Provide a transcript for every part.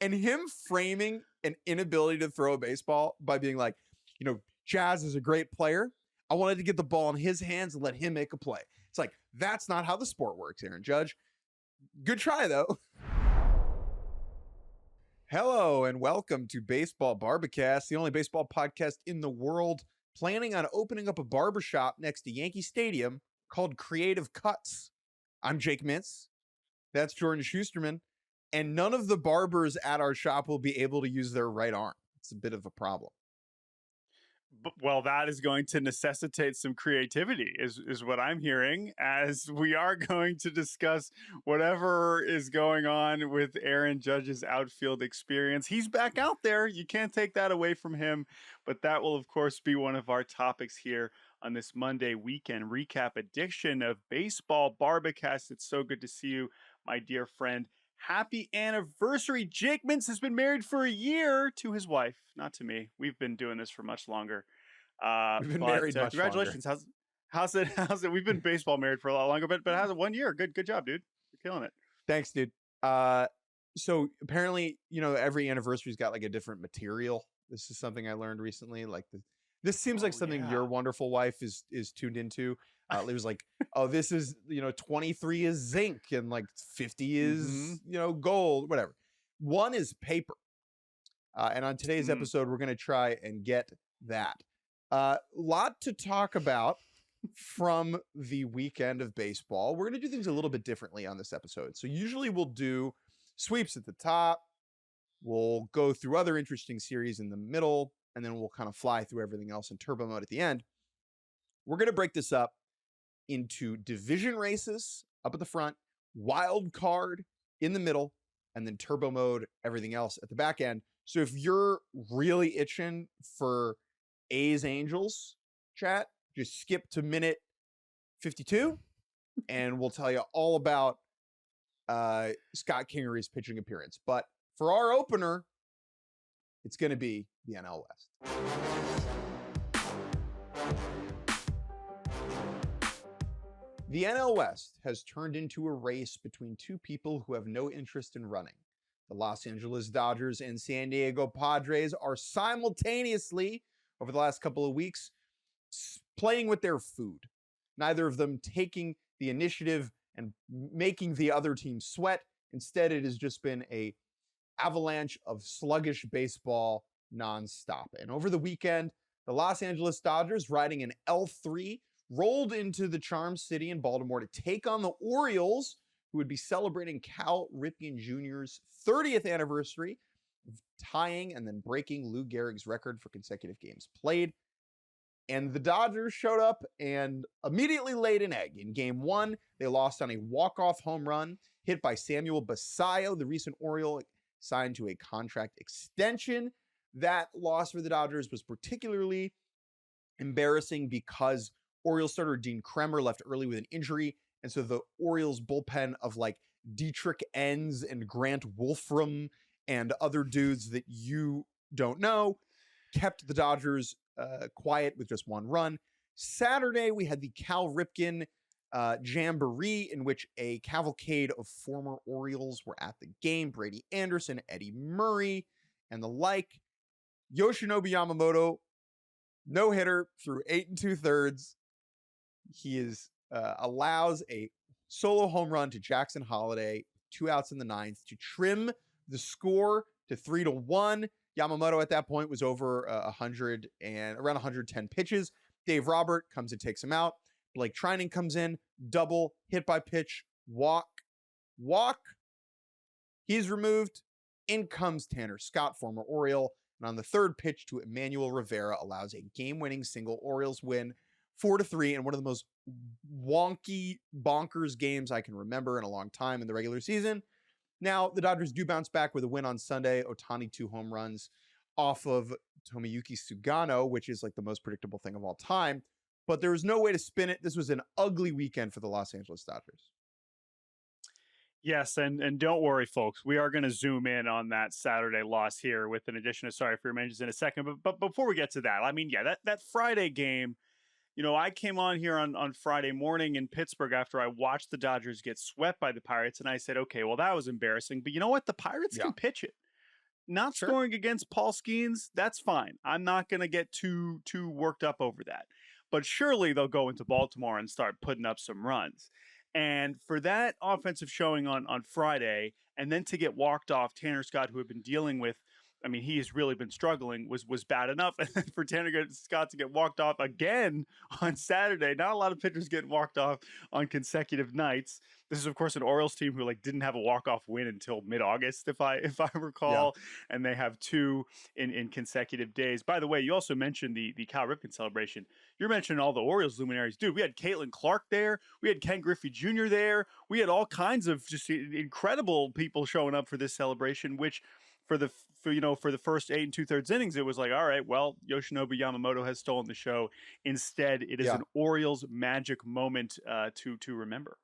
And him framing an inability to throw a baseball by being like, Jazz is a great player. I wanted to get the ball in his hands and let him make a play. It's like, that's not how the sport works, Aaron Judge. Good try, though. Hello, and welcome to Baseball Barbacast, the only baseball podcast in the world planning on opening up a barbershop next to Yankee Stadium called Creative Cuts. I'm Jake Mintz. That's Jordan Shusterman. And none of the barbers at our shop will be able to use their right arm. It's a bit of a problem. Well, that is going to necessitate some creativity, is what I'm hearing, as we are going to discuss whatever is going on with Aaron Judge's outfield experience. He's back out there. You can't take that away from him. But that will, of course, be one of our topics here on this Monday weekend recap edition of Baseball Barbacast. It's so good to see you, my dear friend. Happy anniversary. Jake Mintz has been married for a year to his wife, not to me. We've been doing this for much longer. We've been married much congratulations. longer. How's it? We've been baseball married for a lot longer, but how's it? 1 year? Good job, dude. You're killing it. Thanks, dude. So apparently, every anniversary's got like a different material. This is something I learned recently. Like this seems like something your wonderful wife is tuned into. It was like, oh, this is, 23 is zinc and like 50 is, gold, whatever. One is paper. And on today's episode, we're going to try and get that. Lot to talk about from the weekend of baseball. We're going to do things a little bit differently on this episode. So usually we'll do sweeps at the top. We'll go through other interesting series in the middle, and then we'll kind of fly through everything else in turbo mode at the end. We're going to break this up into division races up at the front, wild card in the middle, and then turbo mode, everything else at the back end. So if you're really itching for A's Angels chat, just skip to minute 52 and we'll tell you all about Scott Kingery's pitching appearance. But for our opener, it's going to be the NL West. The NL West has turned into a race between two people who have no interest in running. The Los Angeles Dodgers and San Diego Padres are simultaneously, over the last couple of weeks, playing with their food. Neither of them taking the initiative and making the other team sweat. Instead, it has just been an avalanche of sluggish baseball nonstop. And over the weekend, the Los Angeles Dodgers, riding an L3, rolled into the Charm City in Baltimore to take on the Orioles, who would be celebrating Cal Ripken Jr.'s 30th anniversary of tying and then breaking Lou Gehrig's record for consecutive games played. And the Dodgers showed up and immediately laid an egg. In game one, they lost on a walk-off home run hit by Samuel Basallo, the recent Oriole signed to a contract extension. That loss for the Dodgers was particularly embarrassing because Orioles starter Dean Kremer left early with an injury. And so the Orioles bullpen of like Dietrich Enns and Grant Wolfram and other dudes that you don't know kept the Dodgers quiet with just one run. Saturday, we had the Cal Ripken Jamboree, in which a cavalcade of former Orioles were at the game. Brady Anderson, Eddie Murray, and the like. Yoshinobu Yamamoto, no-hitter through 8 2/3. He allows a solo home run to Jackson Holliday, 2 outs in the ninth, to trim the score to 3-1. Yamamoto at that point was over 100 and around 110 pitches. Dave Robert comes and takes him out. Blake Trinan comes in, double, hit by pitch, walk. He's removed. In comes Tanner Scott, former Oriole. And on the third pitch to Emmanuel Rivera allows a game-winning single. Orioles win 4-3 in one of the most wonky, bonkers games I can remember in a long time in the regular season. Now, the Dodgers do bounce back with a win on Sunday. Ohtani 2 home runs off of Tomoyuki Sugano, which is like the most predictable thing of all time. But there was no way to spin it. This was an ugly weekend for the Los Angeles Dodgers. Yes, and don't worry, folks. We are going to zoom in on that Saturday loss here with an addition of sorry for your mentions in a second. But before we get to that, I mean, yeah, that Friday game, you know, I came on here on Friday morning in Pittsburgh after I watched the Dodgers get swept by the Pirates, and I said, okay, well, that was embarrassing. But you know what? The Pirates can pitch it. not Sure. scoring against Paul Skeens, that's fine. I'm not going to get too worked up over that. But surely they'll go into Baltimore and start putting up some runs. And for that offensive showing on Friday, and then to get walked off, Tanner Scott, who had been dealing with, I mean, he has really been struggling, was bad enough. And then for Tanner Scott to get walked off again on Saturday, not a lot of pitchers getting walked off on consecutive nights. This is, of course, an Orioles team who didn't have a walk-off win until mid-August, if I recall, and they have 2 in consecutive days. By the way, you also mentioned the Cal Ripken celebration. You're mentioning all the Orioles luminaries. Dude, we had Caitlin Clark there. We had Ken Griffey Jr. there. We had all kinds of just incredible people showing up for this celebration, which for the first 8 2/3 innings, it was like, all right, well, Yoshinobu Yamamoto has stolen the show. Instead, it is an Orioles magic moment to remember.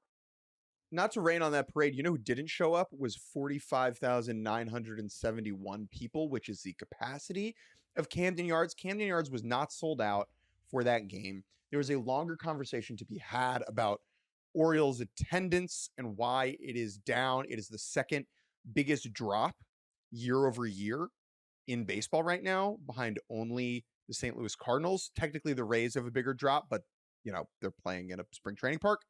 Not to rain on that parade, you know who didn't show up was 45,971 people, which is the capacity of Camden Yards. Camden Yards was not sold out for that game. There was a longer conversation to be had about Orioles attendance and why it is down. It is the second biggest drop year over year in baseball right now, behind only the St. Louis Cardinals. Technically, the Rays have a bigger drop, but they're playing in a spring training park.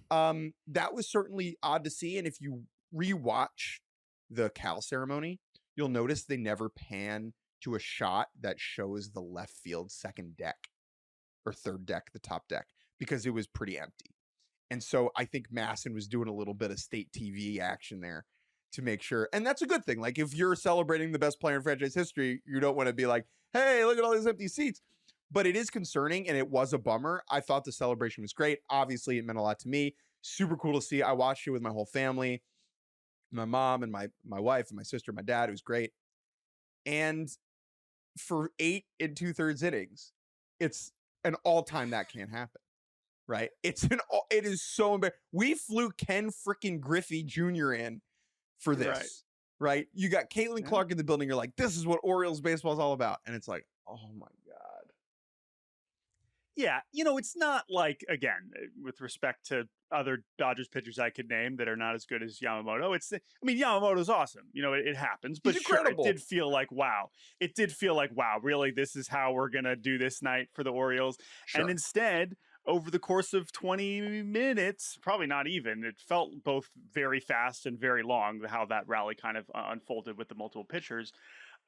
That was certainly odd to see. And if you rewatch the Cal ceremony, you'll notice they never pan to a shot that shows the left field second deck or third deck, the top deck, because it was pretty empty. And so I think Masson was doing a little bit of state TV action there to make sure. And that's a good thing. Like, if you're celebrating the best player in franchise history, you don't want to be like, hey, look at all these empty seats. But it is concerning, and it was a bummer. I thought the celebration was great. Obviously, it meant a lot to me. Super cool to see. I watched it with my whole family, my mom and my wife and my sister, and my dad. It was great. And for 8 2/3 innings, it's an all-time that can't happen, right? It is so embarrassing. We flew Ken freaking Griffey Jr. in for this, right? You got Caitlin Clark in the building. You're like, this is what Orioles baseball is all about. And it's like, oh my God. Yeah, it's not like, again, with respect to other Dodgers pitchers I could name that are not as good as Yamamoto. Yamamoto's awesome. It happens. But sure, it did feel like, wow. It did feel like, wow, really, this is how we're going to do this night for the Orioles. Sure. And instead, over the course of 20 minutes, probably not even, it felt both very fast and very long, how that rally kind of unfolded with the multiple pitchers.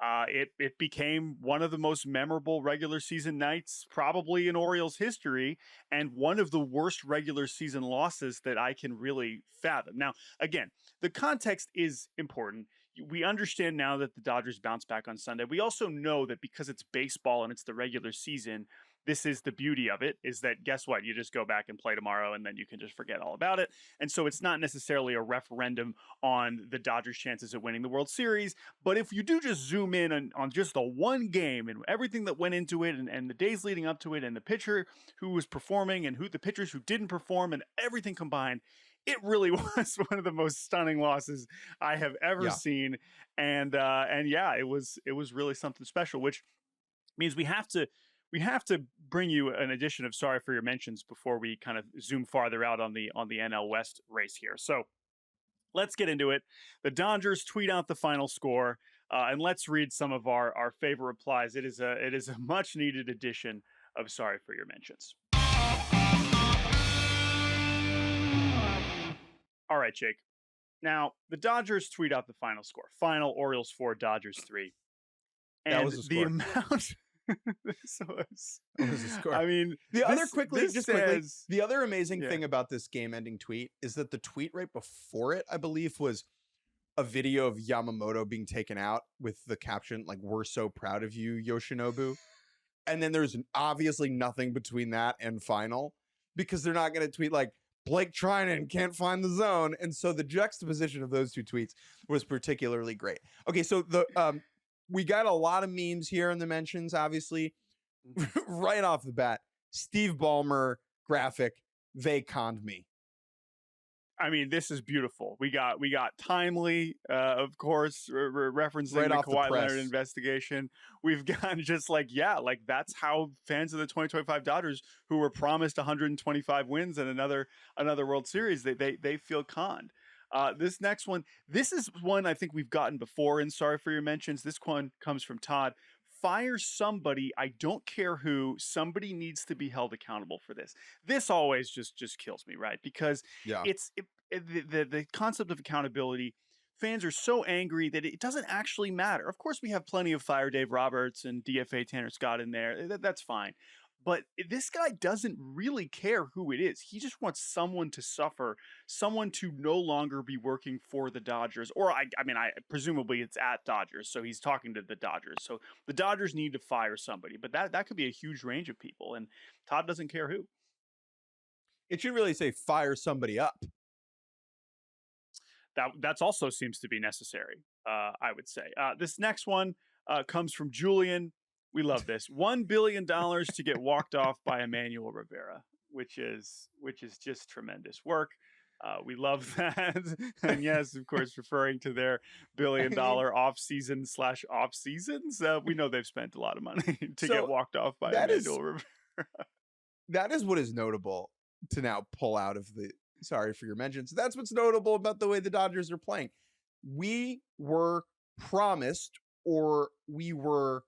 It became one of the most memorable regular season nights probably in Orioles history, and one of the worst regular season losses that I can really fathom. Now, again, the context is important. We understand now that the Dodgers bounce back on Sunday. We also know that because it's baseball and it's the regular season, this is the beauty of it, is that, guess what? You just go back and play tomorrow, and then you can just forget all about it. And so it's not necessarily a referendum on the Dodgers' chances of winning the World Series. But if you do just zoom in on just the one game and everything that went into it, and the days leading up to it, and the pitcher who was performing and the pitchers who didn't perform, and everything combined, it really was one of the most stunning losses I have ever seen. And yeah, it was really something special, which means we have to bring you an edition of Sorry for Your Mentions before we kind of zoom farther out on the NL West race here. So let's get into it. The Dodgers tweet out the final score, and let's read some of our favorite replies. It is a much needed edition of Sorry for Your Mentions. All right, Jake. Now, the Dodgers tweet out the final score. Final, Orioles 4, Dodgers 3. And that was the score. Amount... I mean, the other amazing thing about this game-ending tweet is that the tweet right before it, I believe, was a video of Yamamoto being taken out with the caption, like, "We're so proud of you, Yoshinobu." And then there's obviously nothing between that and final, because they're not going to tweet like, "Blake Trinan can't find the zone." And so the juxtaposition of those two tweets was particularly great. Okay, so we got a lot of memes here in the mentions, obviously. Right off the bat, Steve Ballmer graphic, "They conned me." I mean, this is beautiful. We got timely, of course, referencing right the off Kawhi the press. Leonard investigation. We've got just like that's how fans of the 2025 Dodgers, who were promised 125 wins and another World Series, they feel conned. This next one, this is one I think we've gotten before in Sorry for Your Mentions. This one comes from Todd. Fire somebody, I don't care who, somebody needs to be held accountable for this. This always just kills me, right? Because Yeah. the concept of accountability, fans are so angry that it doesn't actually matter. Of course, we have plenty of Fire Dave Roberts and DFA Tanner Scott in there. That's fine. But this guy doesn't really care who it is. He just wants someone to suffer, someone to no longer be working for the Dodgers. Or I presumably it's at Dodgers, so he's talking to the Dodgers. So the Dodgers need to fire somebody, but that could be a huge range of people, and Todd doesn't care who. It should really say fire somebody up. That's also seems to be necessary, I would say. This next one comes from Julian. We love this. $1 billion to get walked off by Emmanuel Rivera, which is just tremendous work. We love that. And yes, of course, referring to their $1 billion off-season / off-seasons. We know they've spent a lot of money to get walked off by Emmanuel Rivera. That is what is notable to now pull out of the Sorry for Your Mentions. That's what's notable about the way the Dodgers are playing. We were promised, or we were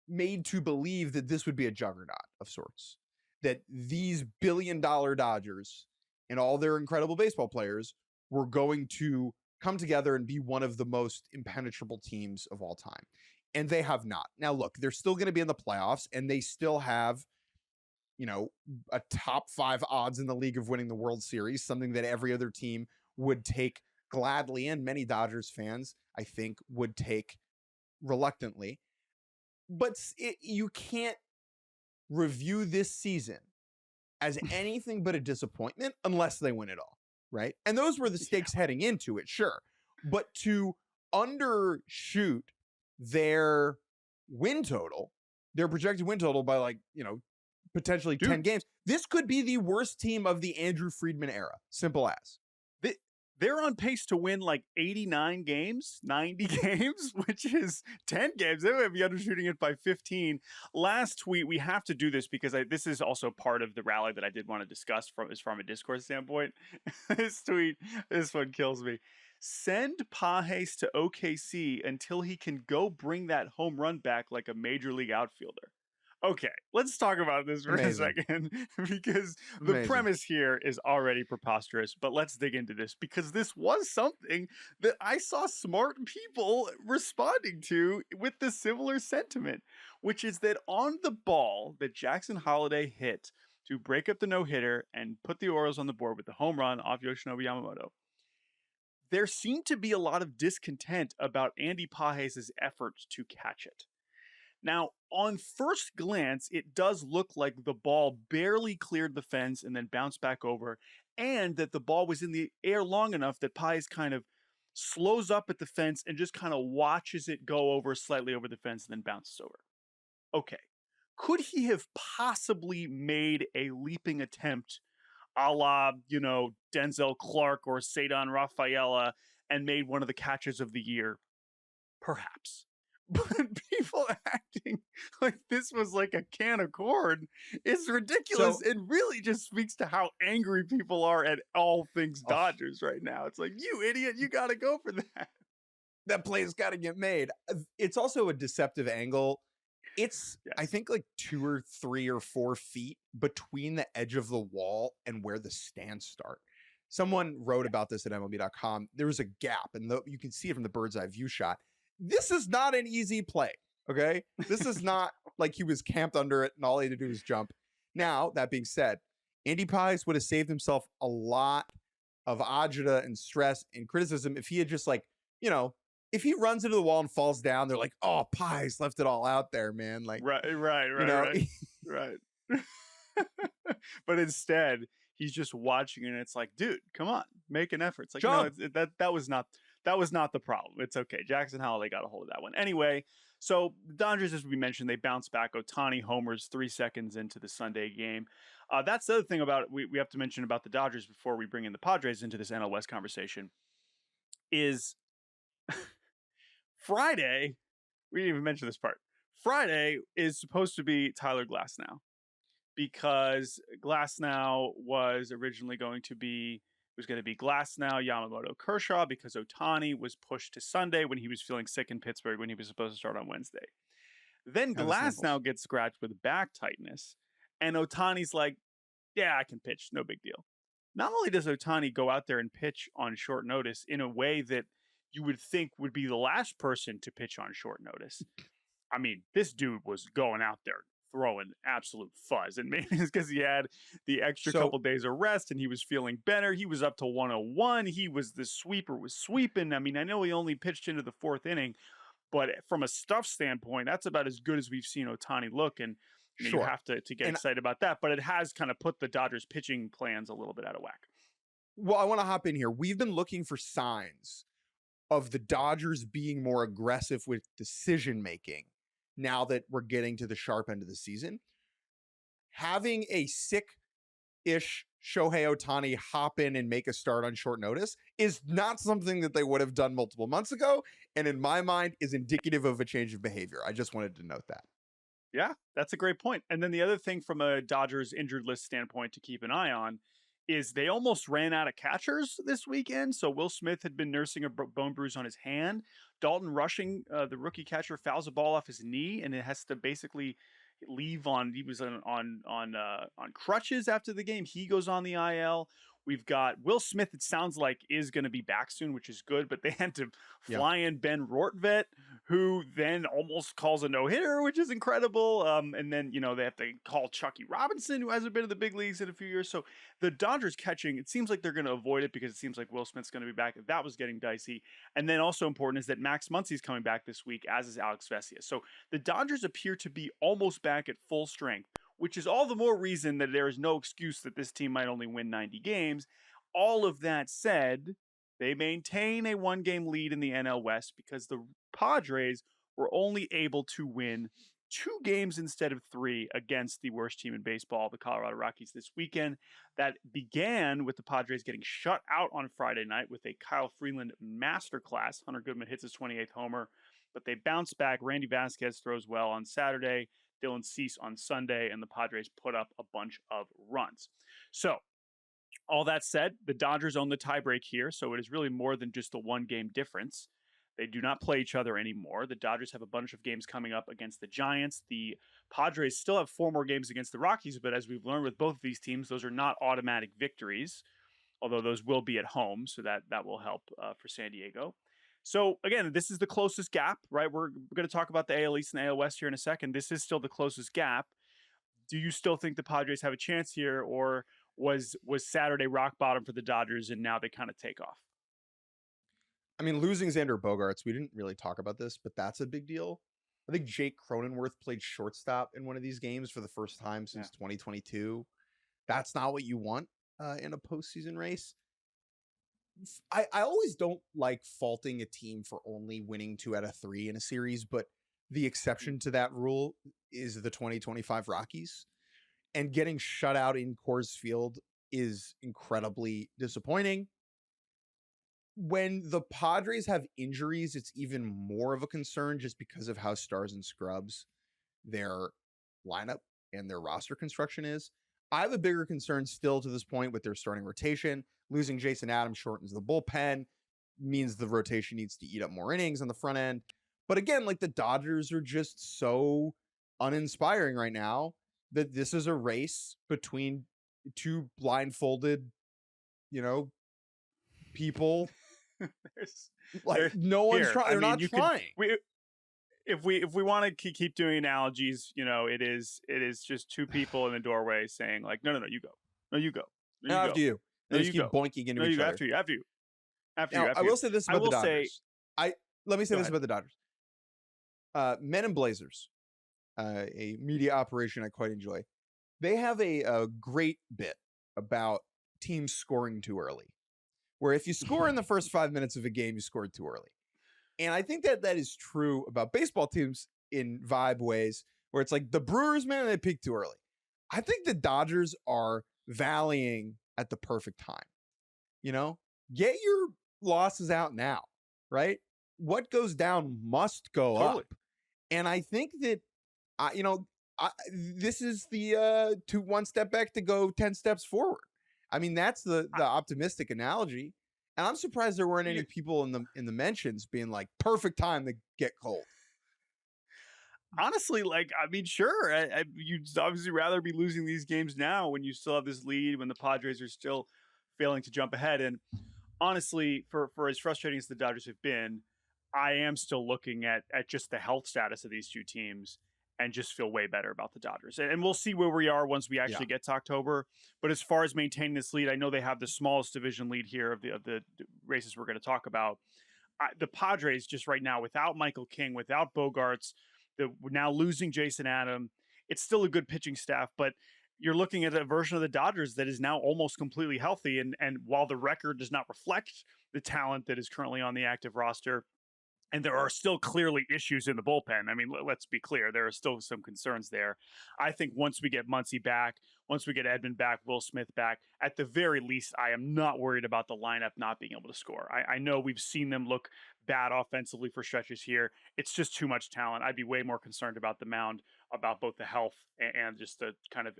made to believe that this would be a juggernaut of sorts, that these $1 billion Dodgers and all their incredible baseball players were going to come together and be one of the most impenetrable teams of all time. And they have not. Now, look, they're still going to be in the playoffs, and they still have, a top 5 odds in the league of winning the World Series, something that every other team would take gladly, and many Dodgers fans, I think, would take reluctantly. But you can't review this season as anything but a disappointment unless they win it all, right? And those were the stakes heading into it, sure. But to undershoot their win total, their projected win total by potentially 10 games, this could be the worst team of the Andrew Friedman era. Simple as. They're on pace to win 89 games, 90 games, which is 10 games. They would be undershooting it by 15. Last tweet, we have to do this because this is also part of the rally that I did want to discuss from a Discord standpoint. This tweet, this one kills me. Send Pages to OKC until he can go bring that home run back like a major league outfielder. Okay, let's talk about this for a second, because the premise here is already preposterous, but let's dig into this, because this was something that I saw smart people responding to with the similar sentiment, which is that on the ball that Jackson Holliday hit to break up the no-hitter and put the Orioles on the board with the home run off Yoshinobu Yamamoto, there seemed to be a lot of discontent about Andy Pages' effort to catch it. Now, on first glance, it does look like the ball barely cleared the fence and then bounced back over, and that the ball was in the air long enough that Pages kind of slows up at the fence and just kind of watches it go over slightly over the fence and then bounces over. Okay. Could he have possibly made a leaping attempt a la, Denzel Clark or Cedar Rafaela and made one of the catches of the year? Perhaps. But people acting like this was like a can of corn is ridiculous. It really just speaks to how angry people are at all things Dodgers right now. It's like, you idiot, you got to go for that. That play's got to get made. It's also a deceptive angle. It's, I think, 2 or 3 or 4 feet between the edge of the wall and where the stands start. Someone wrote about this at MLB.com. There was a gap, and you can see it from the bird's eye view shot. This is not an easy play, okay? This is not like he was camped under it and all he had to do was jump. Now, that being said, Andy Pages would have saved himself a lot of agita and stress and criticism if he had just if he runs into the wall and falls down, they're like, oh, Pages left it all out there, man. Right. But instead, he's just watching and it's like, dude, come on, make an effort. It's like, jump. No, that was not the problem. It's okay. Jackson Holliday got a hold of that one. Anyway, so the Dodgers, as we mentioned, they bounced back. Ohtani homers 3 seconds into the Sunday game. That's the other thing about we have to mention about the Dodgers before we bring in the Padres into this NL West conversation is Friday. We didn't even mention this part. Friday is supposed to be Tyler Glasnow, because Glasnow was originally going to be was going to be Glasnow, Yamamoto, Kershaw because Ohtani was pushed to Sunday when he was feeling sick in Pittsburgh when he was supposed to start on Wednesday. Then Have the sniffles. Glasnow gets scratched with back tightness, and Ohtani's like, yeah, I can pitch, no big deal. Not only does Ohtani go out there and pitch on short notice in a way that you would think would be the last person to pitch on short notice. I mean, this dude was going out there throwing absolute fuzz, and maybe it's because he had the extra couple days of rest and he was feeling better. He was up to 101. The sweeper was sweeping. I mean, I know he only pitched into the 4th inning, but from a stuff standpoint, that's about as good as we've seen Ohtani look. And you have to get excited about that. But it has kind of put the Dodgers pitching plans a little bit out of whack. Well, I want to hop in here. We've been looking for signs of the Dodgers being more aggressive with decision making now that we're getting to the sharp end of the season. Having a sick-ish Shohei Ohtani hop in and make a start on short notice is not something that they would have done multiple months ago, and in my mind is indicative of a change of behavior. I just wanted to note that. Yeah, that's a great point. And then the other thing from a Dodgers injured list standpoint to keep an eye on is they almost ran out of catchers this weekend. So Will Smith had been nursing a bone bruise on his hand. Dalton Rushing, the rookie catcher, fouls a ball off his knee, and it has to basically leave on. He was on crutches after the game. He goes on the IL. We've got Will Smith, it sounds like, is going to be back soon, which is good, but they had to fly in Ben Rortvedt, who then almost calls a no-hitter, which is incredible. And then, they have to call Chucky Robinson, who hasn't been in the big leagues in a few years. So the Dodgers catching, it seems like they're going to avoid it because it seems like Will Smith's going to be back. That was getting dicey. And then also important is that Max Muncy's coming back this week, as is Alex Vesia. So the Dodgers appear to be almost back at full strength, which is all the more reason that there is no excuse that this team might only win 90 games. All of that said, they maintain a 1-game lead in the NL West because the Padres were only able to win 2 games instead of 3 against the worst team in baseball, the Colorado Rockies, this weekend. That began with the Padres getting shut out on Friday night with a Kyle Freeland masterclass. Hunter Goodman hits his 28th homer, but they bounced back. Randy Vasquez throws well on Saturday. Dylan Cease on Sunday, and the Padres put up a bunch of runs. So, all that said, the Dodgers own the tiebreak here, so it is really more than just a 1-game difference. They do not play each other anymore. The Dodgers have a bunch of games coming up against the Giants. The Padres still have 4 more games against the Rockies, but as we've learned with both of these teams, those are not automatic victories, although those will be at home, so that will help for San Diego. So, again, this is the closest gap, right? We're going to talk about the AL East and the AL West here in a second. This is still the closest gap. Do you still think the Padres have a chance here, or was Saturday rock bottom for the Dodgers and now they kind of take off? I mean, losing Xander Bogaerts, we didn't really talk about this, but that's a big deal. I think Jake Cronenworth played shortstop in one of these games for the first time since 2022. That's not what you want in a postseason race. I always don't like faulting a team for only winning 2 out of 3 in a series, but the exception to that rule is the 2025 Rockies. And getting shut out in Coors Field is incredibly disappointing. When the Padres have injuries, it's even more of a concern just because of how stars and scrubs their lineup and their roster construction is. I have a bigger concern still to this point with their starting rotation. Losing Jason Adams shortens the bullpen, means the rotation needs to eat up more innings on the front end. But again, like, the Dodgers are just so uninspiring right now that this is a race between 2 blindfolded, people. No one's trying. They're not trying. If we want to keep doing analogies, it is just 2 people in the doorway saying, like, no, you go. No, you go. No, after you. They just keep boinking into each other. After you. I will say this about the Dodgers. Let me say this about the Dodgers. Men in Blazers, a media operation I quite enjoy. They have a great bit about teams scoring too early, where if you score in the first 5 minutes of a game, you scored too early. And I think that is true about baseball teams in vibe ways, where it's like the Brewers, man, they peak too early. I think the Dodgers are valleying at the perfect time. Get your losses out now, right? What goes down must go up. And I think that, this is the 1 step back to go 10 steps forward. I mean, that's the optimistic analogy. And I'm surprised there weren't any people in the mentions being like, perfect time to get cold. Honestly, like, I mean, sure, you'd obviously rather be losing these games now when you still have this lead, when the Padres are still failing to jump ahead. And honestly, for as frustrating as the Dodgers have been, I am still looking at just the health status of these two teams and just feel way better about the Dodgers. And we'll see where we are once we actually get to October. But as far as maintaining this lead, I know they have the smallest division lead here of the races we're going to talk about. The Padres just right now, without Michael King, without Bogarts, now losing Jason Adam, it's still a good pitching staff, but you're looking at a version of the Dodgers that is now almost completely healthy. And while the record does not reflect the talent that is currently on the active roster, and there are still clearly issues in the bullpen. I mean, let's be clear. There are still some concerns there. I think once we get Muncy back, once we get Edman back, Will Smith back, at the very least, I am not worried about the lineup not being able to score. I know we've seen them look bad offensively for stretches here. It's just too much talent. I'd be way more concerned about the mound, about both the health and just the kind of,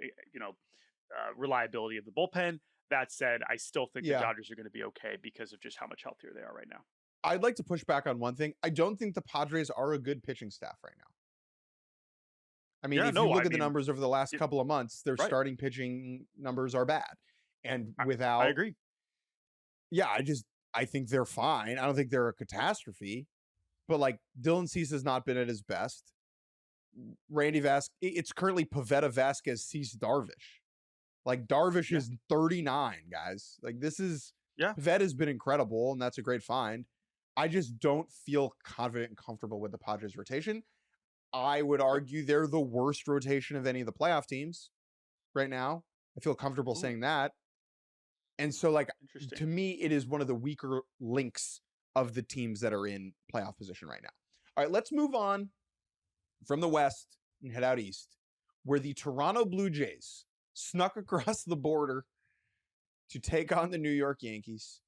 reliability of the bullpen. That said, I still think the Dodgers are going to be okay because of just how much healthier they are right now. I'd like to push back on one thing. I don't think the Padres are a good pitching staff right now. I mean, if you look at the numbers over the last couple of months, their starting pitching numbers are bad. And without... I agree. Yeah, I think they're fine. I don't think they're a catastrophe. But, like, Dylan Cease has not been at his best. Randy Vasquez... It's currently Pavetta, Vasquez, Cease, Darvish. Like, Darvish is 39, guys. Like, this is... Pavetta has been incredible, and that's a great find. I just don't feel confident and comfortable with the Padres rotation. I would argue they're the worst rotation of any of the playoff teams right now. I feel comfortable saying that. And so, like, to me, it is one of the weaker links of the teams that are in playoff position right now. All right, let's move on from the West and head out east, where the Toronto Blue Jays snuck across the border to take on the New York Yankees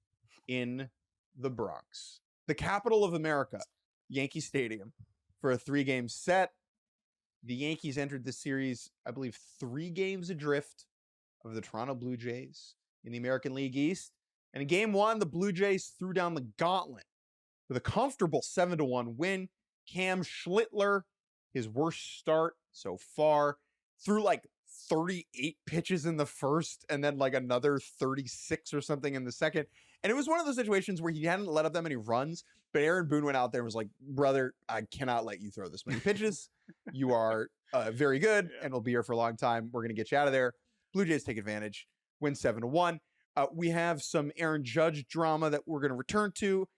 in the Bronx, the capital of America, Yankee Stadium, for a 3-game set. The Yankees entered the series, I believe, 3 games adrift of the Toronto Blue Jays in the American League East. And in game 1, the Blue Jays threw down the gauntlet with a comfortable 7-1 win. Cam Schlittler, his worst start so far, threw like 38 pitches in the first and then like another 36 or something in the second. And it was one of those situations where he hadn't let up that many runs, but Aaron Boone went out there and was like, brother, I cannot let you throw this many pitches. You are very good and will be here for a long time. We're going to get you out of there. Blue Jays take advantage, win 7-1. We have some Aaron Judge drama that we're going to return to.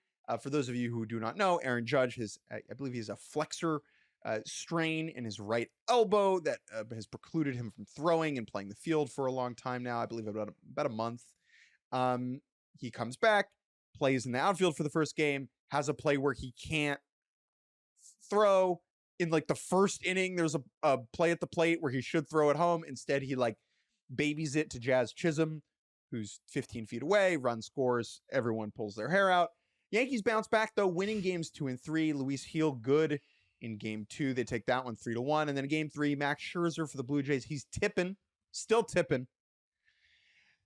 For those of you who do not know, Aaron Judge, I believe he has a flexor strain in his right elbow that has precluded him from throwing and playing the field for a long time now. I believe about a month. He comes back, plays in the outfield for the first game, has a play where he can't throw. In like the first inning, there's a play at the plate where he should throw it home. Instead, he like babies it to Jazz Chisholm, who's 15 feet away, run scores, everyone pulls their hair out. Yankees bounce back, though, winning games 2 and 3. Luis Heel good in game 2. They take that one 3-1. And then in game 3, Max Scherzer for the Blue Jays. He's tipping, still tipping.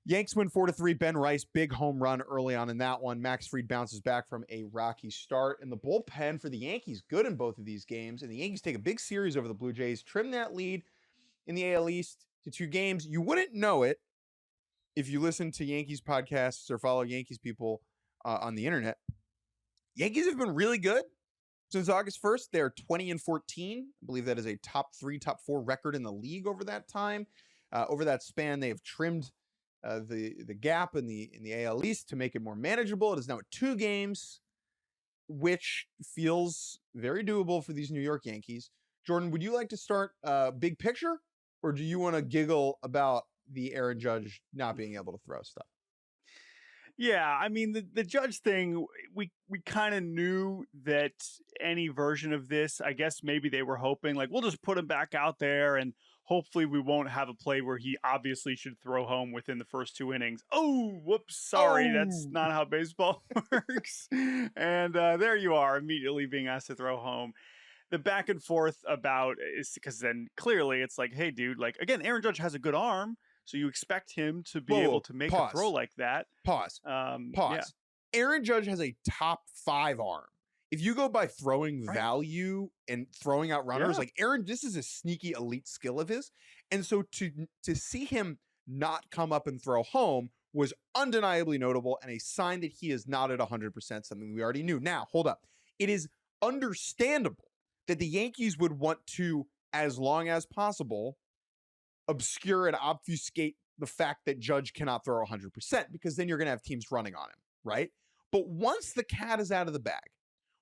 Yanks win 4-3. Ben Rice, big home run early on in that one. Max Fried bounces back from a rocky start. And the bullpen for the Yankees, good in both of these games. And the Yankees take a big series over the Blue Jays, trim that lead in the AL East to 2 games. You wouldn't know it if you listen to Yankees podcasts or follow Yankees people on the internet. Yankees have been really good since August 1st. They're 20-14. I believe that is a top 3, top 4 record in the league over that time. Over that span, they have trimmed the gap in the AL East to make it more manageable. It is now at 2 games, which feels very doable for these New York Yankees. Jordan, would you like to start big picture, or do you want to giggle about the Aaron Judge not being able to throw stuff? Yeah, I mean, the Judge thing, we kind of knew that any version of this, I guess maybe they were hoping, like, we'll just put him back out there and hopefully we won't have a play where he obviously should throw home within the first 2 innings. Oh, whoops, sorry, that's not how baseball works. And there you are, immediately being asked to throw home. The back and forth about is because then clearly it's like, hey, dude, like, again, Aaron Judge has a good arm. So you expect him to be Whoa, able to make pause. a throw like that. Pause. Yeah. Aaron Judge has a top 5 arm. If you go by throwing Right. value and throwing out runners, Yeah. like Aaron, this is a sneaky elite skill of his. And so to see him not come up and throw home was undeniably notable and a sign that he is not at 100%, something we already knew. Now, hold up. It is understandable that the Yankees would want to, as long as possible, obscure and obfuscate the fact that Judge cannot throw 100%, because then you're going to have teams running on him, right? But once the cat is out of the bag,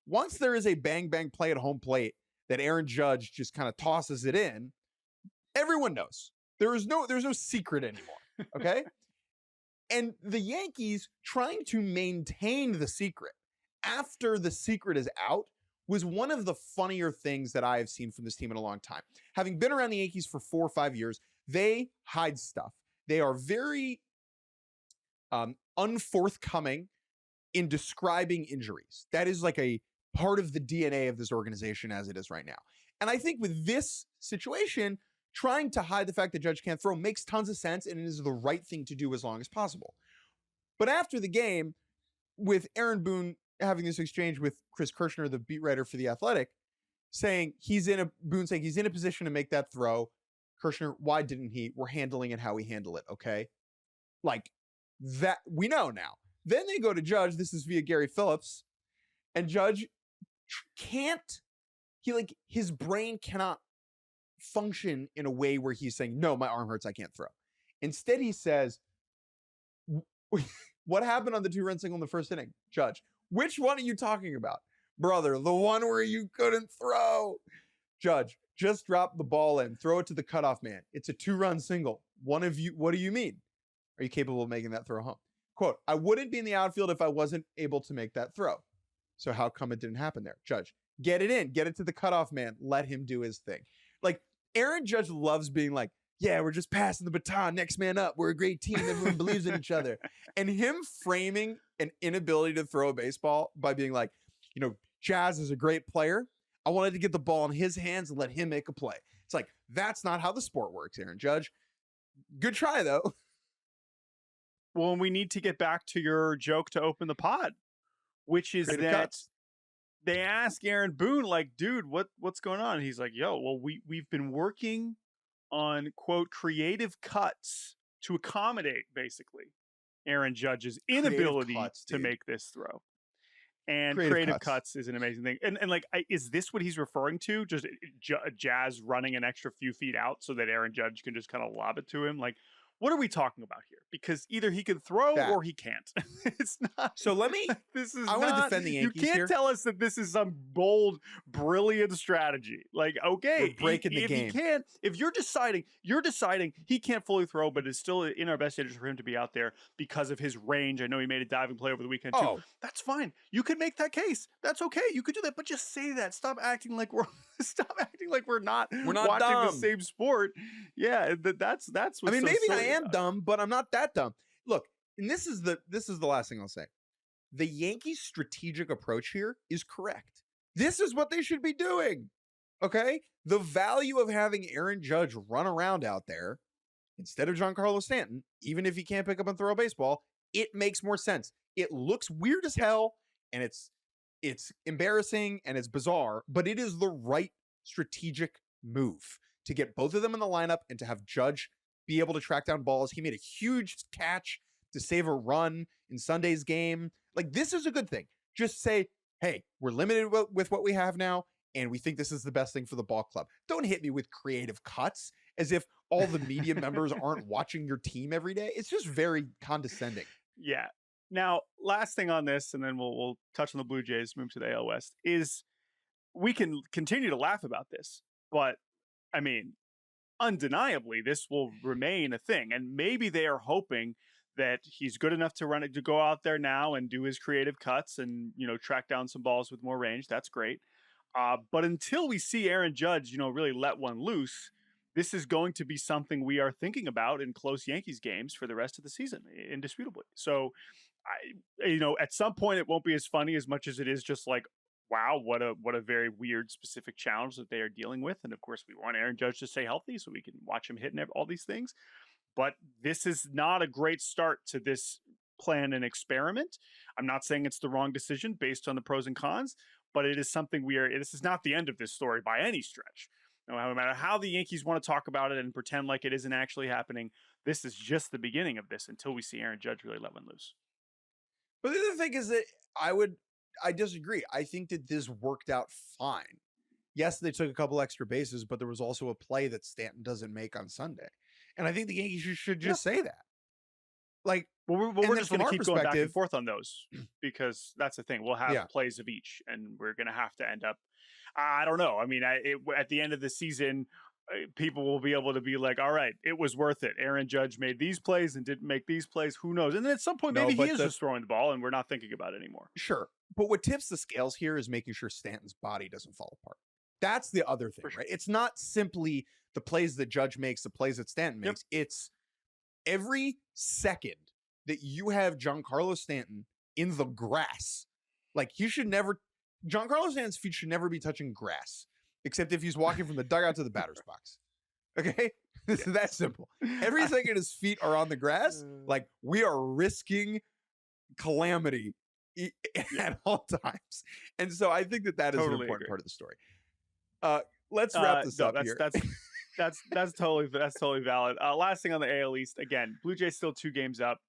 once there is a bang bang play at home plate that Aaron Judge just kind of tosses it in, everyone knows. There's no secret anymore, okay? And the Yankees trying to maintain the secret after the secret is out was one of the funnier things that I have seen from this team in a long time. Having been around the Yankees for 4 or 5 years, they hide stuff. They are very unforthcoming in describing injuries. That is like a part of the DNA of this organization as it is right now. And I think with this situation, trying to hide the fact that Judge can't throw makes tons of sense, and it is the right thing to do as long as possible. But after the game, with Aaron Boone having this exchange with Chris Kirshner, the beat writer for The Athletic, saying Boone saying he's in a position to make that throw. Kirshner, why didn't he? We're handling it how we handle it, okay? Like, that, we know now. Then they go to Judge, this is via Gary Phillips, and Judge can't, his brain cannot function in a way where he's saying, no, my arm hurts, I can't throw. Instead, he says, what happened on the 2-run single in the first inning? Judge, which one are you talking about? Brother, the one where you couldn't throw. Judge, just drop the ball in, throw it to the cutoff man. It's a 2-run single. One of you, what do you mean? Are you capable of making that throw home? Quote, I wouldn't be in the outfield if I wasn't able to make that throw. So how come it didn't happen there? Judge, get it in, get it to the cutoff man, let him do his thing. Like, Aaron Judge loves being like, yeah, we're just passing the baton, next man up, we're a great team, everyone believes in each other. And him framing an inability to throw a baseball by being like, Jazz is a great player. I wanted to get the ball in his hands and let him make a play. It's like, that's not how the sport works, Aaron Judge. Good try, though. Well, we need to get back to your joke to open the pod, which is Creative that cuts. they ask Aaron Boone, like, dude, what's going on? And he's like, yo, well, we've been working on, quote, creative cuts to accommodate, basically, Aaron Judge's inability to make this throw. And creative cuts is an amazing thing. And like, is this what he's referring to? Just Jazz running an extra few feet out so that Aaron Judge can just kind of lob it to him? Like, what are we talking about here? Because either he can throw or he can't. It's not. So let me. I want to defend the Yankees. You can't tell us that this is some bold, brilliant strategy. Like, okay, we're breaking the game. If he can't, if you're deciding he can't fully throw, but it's still in our best interest for him to be out there because of his range. I know he made a diving play over the weekend too. Oh. That's fine. You could make that case. That's okay. You could do that, but just say that. Stop acting like we're not watching dumb. the same sport. Yeah, that's what's I mean, so maybe I silly am about it. dumb, but I'm not that dumb. Look, and this is the last thing I'll say. The Yankees' strategic approach here is correct. This is what they should be doing. Okay? The value of having Aaron Judge run around out there instead of Giancarlo Stanton, even if he can't pick up and throw a baseball, it makes more sense. It looks weird as hell, and it's embarrassing and it's bizarre, but it is the right strategic move to get both of them in the lineup and to have Judge be able to track down balls. He made a huge catch to save a run in Sunday's game. Like, this is a good thing. Just say, hey, we're limited with what we have now, and we think this is the best thing for the ball club. Don't hit me with creative cuts as if all the media members aren't watching your team every day. It's just very condescending. Yeah. Now, last thing on this, and then we'll touch on the Blue Jays, move to the AL West, is we can continue to laugh about this, but I mean, undeniably, this will remain a thing. And maybe they are hoping that he's good enough to go out there now and do his creative cuts and, track down some balls with more range. That's great. But until we see Aaron Judge, really let one loose, this is going to be something we are thinking about in close Yankees games for the rest of the season, indisputably. So, at some point it won't be as funny as much as it is just like, wow, what a very weird specific challenge that they are dealing with. And of course, we want Aaron Judge to stay healthy so we can watch him hitting all these things. But this is not a great start to this plan and experiment. I'm not saying it's the wrong decision based on the pros and cons, but it is something this is not the end of this story by any stretch. No matter how the Yankees want to talk about it and pretend like it isn't actually happening, this is just the beginning of this until we see Aaron Judge really let one loose. But the other thing is that I disagree. I think that this worked out fine. Yes, they took a couple extra bases, but there was also a play that Stanton doesn't make on Sunday. And I think the Yankees should just say that. Like, we're just going to keep going back and forth on those because that's the thing. We'll have plays of each, and we're going to have to end up. I don't know. I mean, at the end of the season, people will be able to be like, all right, it was worth it. Aaron Judge made these plays and didn't make these plays. Who knows? And then at some point, maybe he is just throwing the ball and we're not thinking about it anymore. Sure. But what tips the scales here is making sure Stanton's body doesn't fall apart. That's the other thing, right? It's not simply the plays that Judge makes, the plays that Stanton makes. It's every second that you have Giancarlo Stanton in the grass. Like, Giancarlo Stanton's feet should never be touching grass, except if he's walking from the dugout to the batter's box. Okay? This is that simple. Every second his feet are on the grass, like, we are risking calamity at all times. And so I think that is an important part of the story. Let's wrap this up here. That's totally valid. Last thing on the AL East, again, Blue Jays still 2 games up.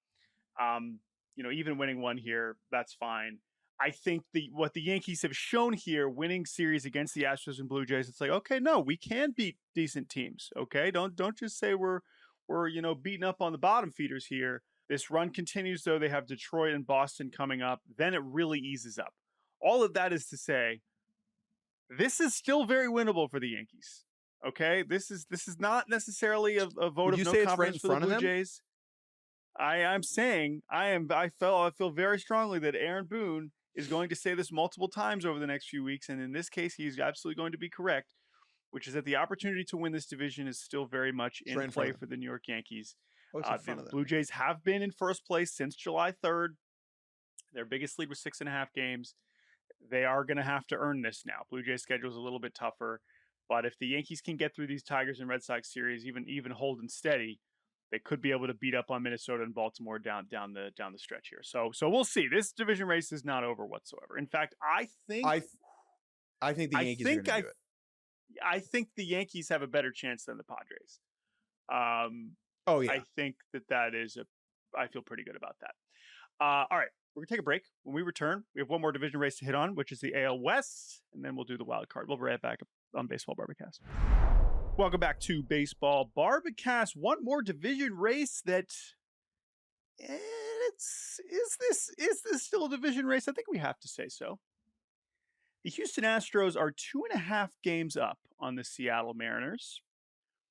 Even winning one here, that's fine. I think what the Yankees have shown here, winning series against the Astros and Blue Jays, it's like, okay, no, we can beat decent teams. Okay, don't just say we're beating up on the bottom feeders here. This run continues, though. They have Detroit and Boston coming up. Then it really eases up. All of that is to say, this is still very winnable for the Yankees. Okay, this is not necessarily a vote of no confidence for the Blue Jays. I'm saying I feel very strongly that Aaron Boone is going to say this multiple times over the next few weeks, and in this case, he's absolutely going to be correct, which is that the opportunity to win this division is still very much in play for the New York Yankees. The Blue Jays have been in first place since July 3rd. Their biggest lead was 6.5 games. They are going to have to earn this now. Blue Jays schedule is a little bit tougher, but if the Yankees can get through these Tigers and Red Sox series, even holding steady, they could be able to beat up on Minnesota and Baltimore down the stretch here. So we'll see. This division race is not over whatsoever. In fact, I think the Yankees are going to do it. I think the Yankees have a better chance than the Padres. I think that is I feel pretty good about that. All right, we're gonna take a break. When we return, we have one more division race to hit on, which is the AL West, and then we'll do the wild card. We'll be right back on Baseball Barbacast. Welcome back to Baseball Barbacast. One more division race that is this still a division race? I think we have to say so. The Houston Astros are 2.5 games up on the Seattle Mariners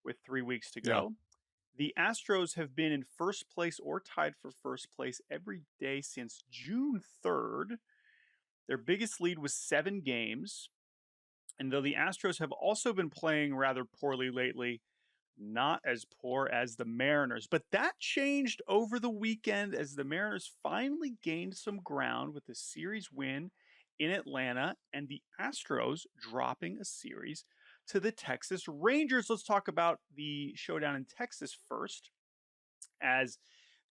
with 3 weeks to go. The Astros have been in first place or tied for first place every day since June 3rd. Their biggest lead was 7 games. And though the Astros have also been playing rather poorly lately, not as poor as the Mariners. But that changed over the weekend as the Mariners finally gained some ground with a series win in Atlanta and the Astros dropping a series to the Texas Rangers. Let's talk about the showdown in Texas first, as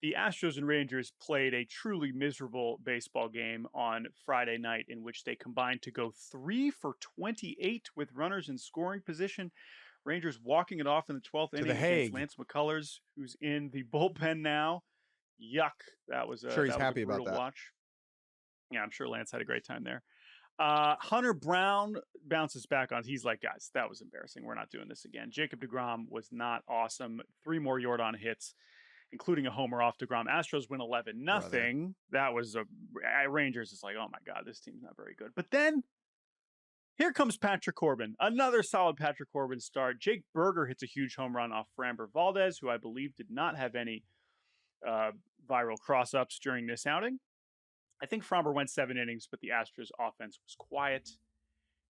the Astros and Rangers played a truly miserable baseball game on Friday night in which they combined to go 3 for 28 with runners in scoring position. Rangers walking it off in the 12th inning against Lance McCullers, who's in the bullpen now. Yuck. That was a brutal watch. Yeah, I'm sure Lance had a great time there. Hunter Brown bounces back on. He's like, guys, that was embarrassing. We're not doing this again. Jacob deGrom was not awesome. 3 more Jordan hits, including a homer off deGrom. Astros win 11-0. That was Rangers is like, oh my God, this team's not very good. But then here comes Patrick Corbin. Another solid Patrick Corbin start. Jake Berger hits a huge home run off Framber Valdez, who I believe did not have any viral cross-ups during this outing. I think Framber went 7 innings, but the Astros offense was quiet.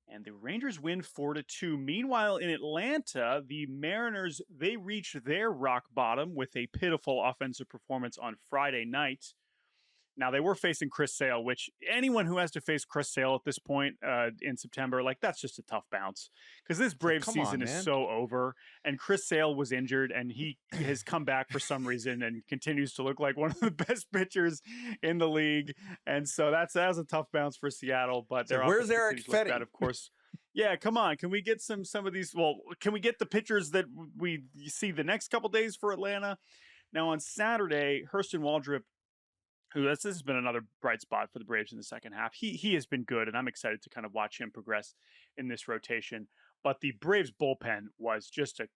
And the Rangers win 4-2. Meanwhile, in Atlanta, the Mariners, they reached their rock bottom with a pitiful offensive performance on Friday night. Now, they were facing Chris Sale, which anyone who has to face Chris Sale at this point in September, like, that's just a tough bounce because this Braves come season on, is man. so over. And Chris Sale was injured, and he has come back for some reason and continues to look like one of the best pitchers in the league. And so that's a tough bounce for Seattle, but their where's offense Eric continues to look bad, Fetty? of course. Yeah, come on. Can we get some of these? Well, can we get the pitchers that we see the next couple days for Atlanta? Now, on Saturday, Hurston Waldrop, who this has been another bright spot for the Braves in the second half. He has been good, and I'm excited to kind of watch him progress in this rotation. But the Braves bullpen was just a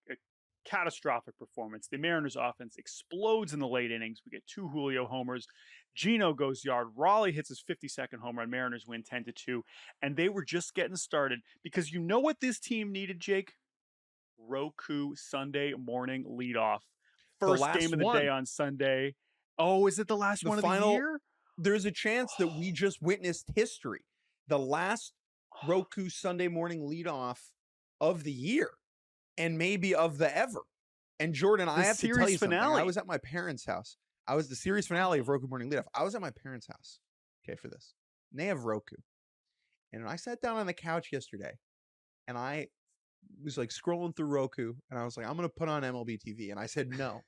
catastrophic performance. The Mariners offense explodes in the late innings. We get 2 Julio homers. Gino goes yard. Raleigh hits his 52nd home run. Mariners win 10-2. And they were just getting started because you know what this team needed, Jake? Roku Sunday morning leadoff. First game of the day on Sunday. Oh, is it the last one of the year? There's a chance that we just witnessed history. The last Roku Sunday morning leadoff of the year and maybe of the ever. And Jordan, I have to tell you something. I was at my parents' house. I was the series finale of Roku morning leadoff. I was at my parents' house, okay, for this. And they have Roku. And I sat down on the couch yesterday and I was like scrolling through Roku and I was like, I'm going to put on MLB TV. And I said, no.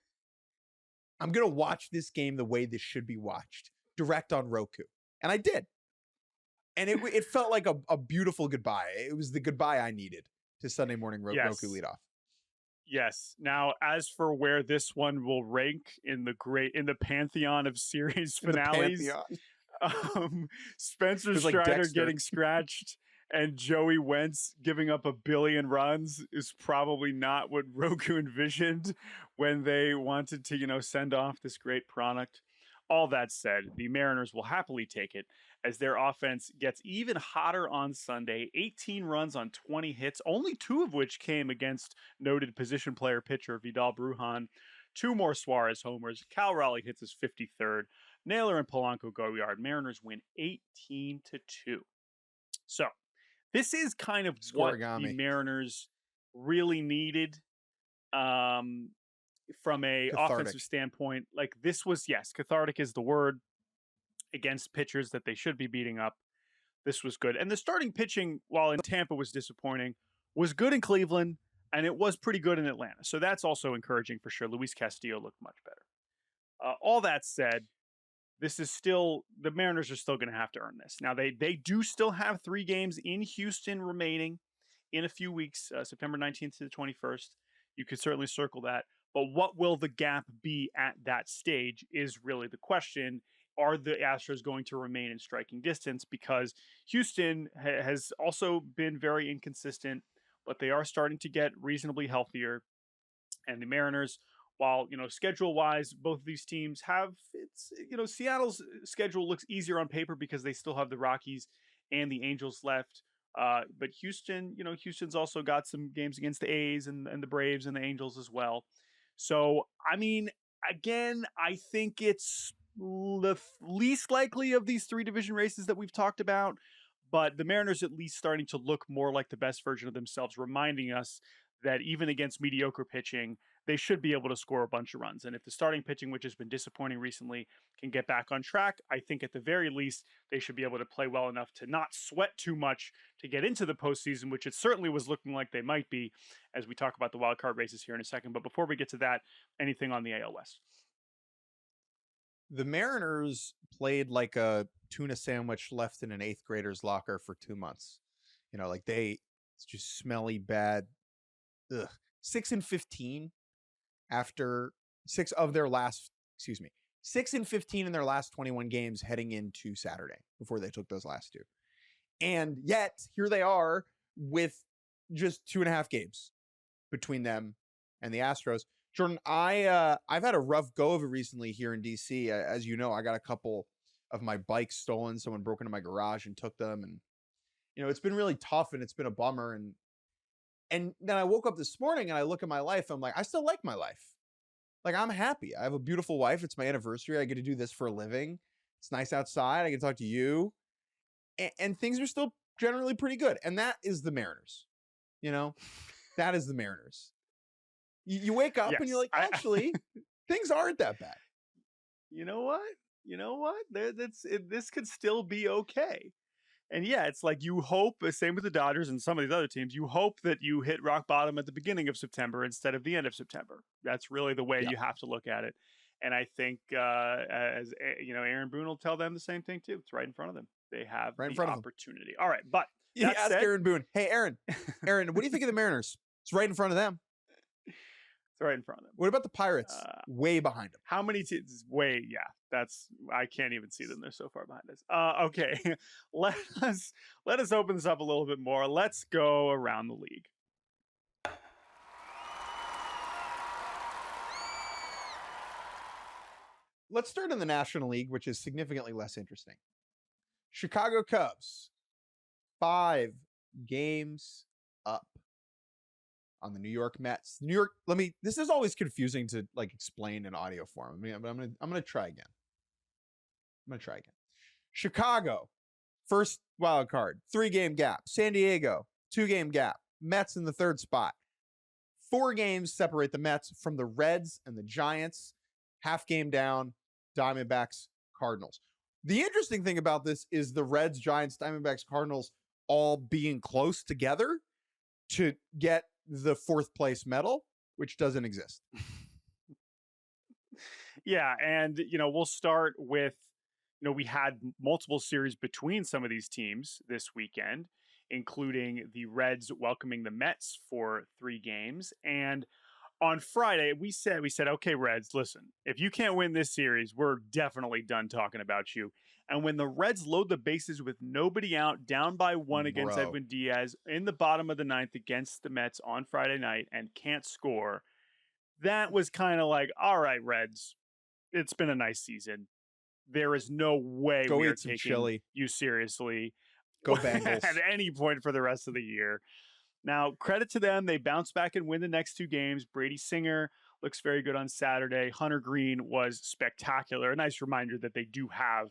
I'm going to watch this game the way this should be watched, direct on Roku. And I did. And it felt like a beautiful goodbye. It was the goodbye I needed to Sunday morning Roku leadoff. Yes. Now, as for where this one will rank in the pantheon of series finales, Spencer Strider getting scratched and Joey Wentz giving up 1 billion runs is probably not what Roku envisioned when they wanted to, send off this great product. All that said, the Mariners will happily take it as their offense gets even hotter on Sunday. 18 runs on 20 hits, only 2 of which came against noted position player pitcher Vidal Brujan. 2 more Suarez homers. Cal Raleigh hits his 53rd. Naylor and Polanco go yard. Mariners win 18-2. So, this is kind of what the Mariners really needed from a offensive standpoint. Like, this was, yes, cathartic is the word, against pitchers that they should be beating up. This was good. And the starting pitching, while in Tampa was disappointing, was good in Cleveland, and it was pretty good in Atlanta. So that's also encouraging for sure. Luis Castillo looked much better. All that said, this is still, the Mariners are still going to have to earn this. Now, they do still have 3 games in Houston remaining in a few weeks, September 19th to the 21st. You could certainly circle that. But what will the gap be at that stage is really the question. Are the Astros going to remain in striking distance? Because Houston has also been very inconsistent, but they are starting to get reasonably healthier. And the Mariners, while, schedule-wise, both of these teams have, Seattle's schedule looks easier on paper because they still have the Rockies and the Angels left. But Houston, Houston's also got some games against the A's and the Braves and the Angels as well. So, I mean, again, I think it's the least likely of these 3 division races that we've talked about, but the Mariners at least starting to look more like the best version of themselves, reminding us that even against mediocre pitching, they should be able to score a bunch of runs. And if the starting pitching, which has been disappointing recently, can get back on track, I think at the very least, they should be able to play well enough to not sweat too much to get into the postseason, which it certainly was looking like they might be as we talk about the wild card races here in a second. But before we get to that, anything on the AL West? The Mariners played like a tuna sandwich left in an 8th grader's locker for 2 months. It's just smelly, bad. 6-15 after 6 of their last, 6-15 in their last 21 games heading into Saturday before they took those last 2. And yet here they are with just 2.5 games between them and the Astros. Jordan, I've had a rough go of it recently here in DC. As you know, I got a couple of my bikes stolen. Someone broke into my garage and took them. And, it's been really tough and it's been a bummer. And then I woke up this morning and I look at my life. I'm like, I still like my life. Like, I'm happy. I have a beautiful wife. It's my anniversary. I get to do this for a living. It's nice outside. I can talk to you. And things are still generally pretty good. And that is the Mariners. That is the Mariners. You wake up and you're like, actually, things aren't that bad. You know what? you know what? This could still be okay. And yeah, it's like you hope, same with the Dodgers and some of these other teams, you hope that you hit rock bottom at the beginning of September instead of the end of September. That's really the way Yeah. you have to look at it. And I think, Aaron Boone will tell them the same thing too. It's right in front of them. They have Right in the front of them. opportunity. All right, but You that ask said, Aaron Boone, hey, Aaron, what do you think of the Mariners? It's right in front of them. it's right in front of them. What about the Pirates? Way behind them. How many teams? I can't even see them. They're so far behind us. Okay, let us open this up a little bit more. Let's go around the league. Let's start in the National League, which is significantly less interesting. Chicago Cubs, 5 games up on the New York Mets. This is always confusing to like explain in audio form. But I'm gonna try again. Chicago, first wild card, 3-game gap. San Diego, 2-game gap. Mets in the 3rd spot. 4 games separate the Mets from the Reds and the Giants. Half game down, Diamondbacks, Cardinals. The interesting thing about this is the Reds, Giants, Diamondbacks, Cardinals all being close together to get the 4th place medal, which doesn't exist. Yeah, and we'll start with we had multiple series between some of these teams this weekend, including the Reds welcoming the Mets for 3 games. And on Friday, we said, okay, Reds, listen, if you can't win this series, we're definitely done talking about you. And when the Reds load the bases with nobody out, down by 1 against Edwin Diaz in the bottom of the 9th against the Mets on Friday night and can't score, that was kind of like, all right, Reds, it's been a nice season. There is no way we are taking you seriously. Go Bengals. At any point for the rest of the year. Now, credit to them. They bounced back and win the next 2 games. Brady Singer looks very good on Saturday. Hunter Green was spectacular. A nice reminder that they do have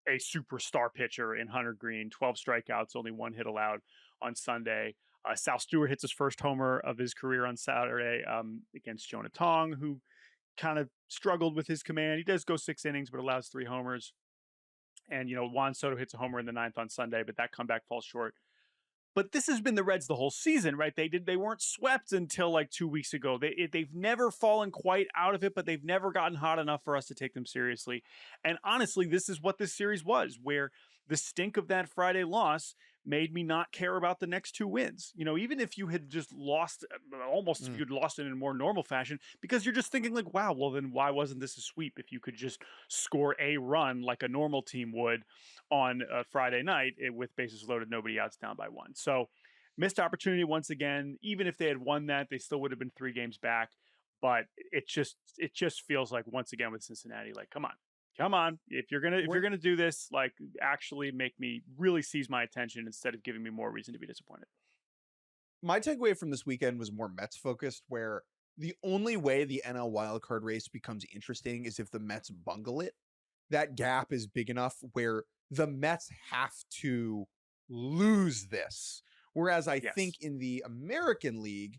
a superstar pitcher in Hunter Green. 12 strikeouts, only 1 hit allowed on Sunday. Sal Stewart hits his first homer of his career on Saturday against Jonah Tong, who kind of struggled with his command. He does go 6 innings, but allows 3 homers. And, Juan Soto hits a homer in the 9th on Sunday, but that comeback falls short. But this has been the Reds the whole season, right? They weren't swept until like 2 weeks ago. They've never fallen quite out of it, but they've never gotten hot enough for us to take them seriously. And honestly, this is what this series was, where the stink of that Friday loss made me not care about the next 2 wins. Even if you had just lost, if you'd lost it in a more normal fashion, because you're just thinking like, wow, well then why wasn't this a sweep if you could just score a run like a normal team would on a Friday night with bases loaded, nobody outs, down by 1. So missed opportunity once again. Even if they had won that, they still would have been 3 games back. But it just feels like once again with Cincinnati, like, come on. If you're gonna do this, like actually make me really seize my attention instead of giving me more reason to be disappointed. My takeaway from this weekend was more Mets focused, where the only way the NL wildcard race becomes interesting is if the Mets bungle it. That gap is big enough where the Mets have to lose this. Whereas I think in the American League,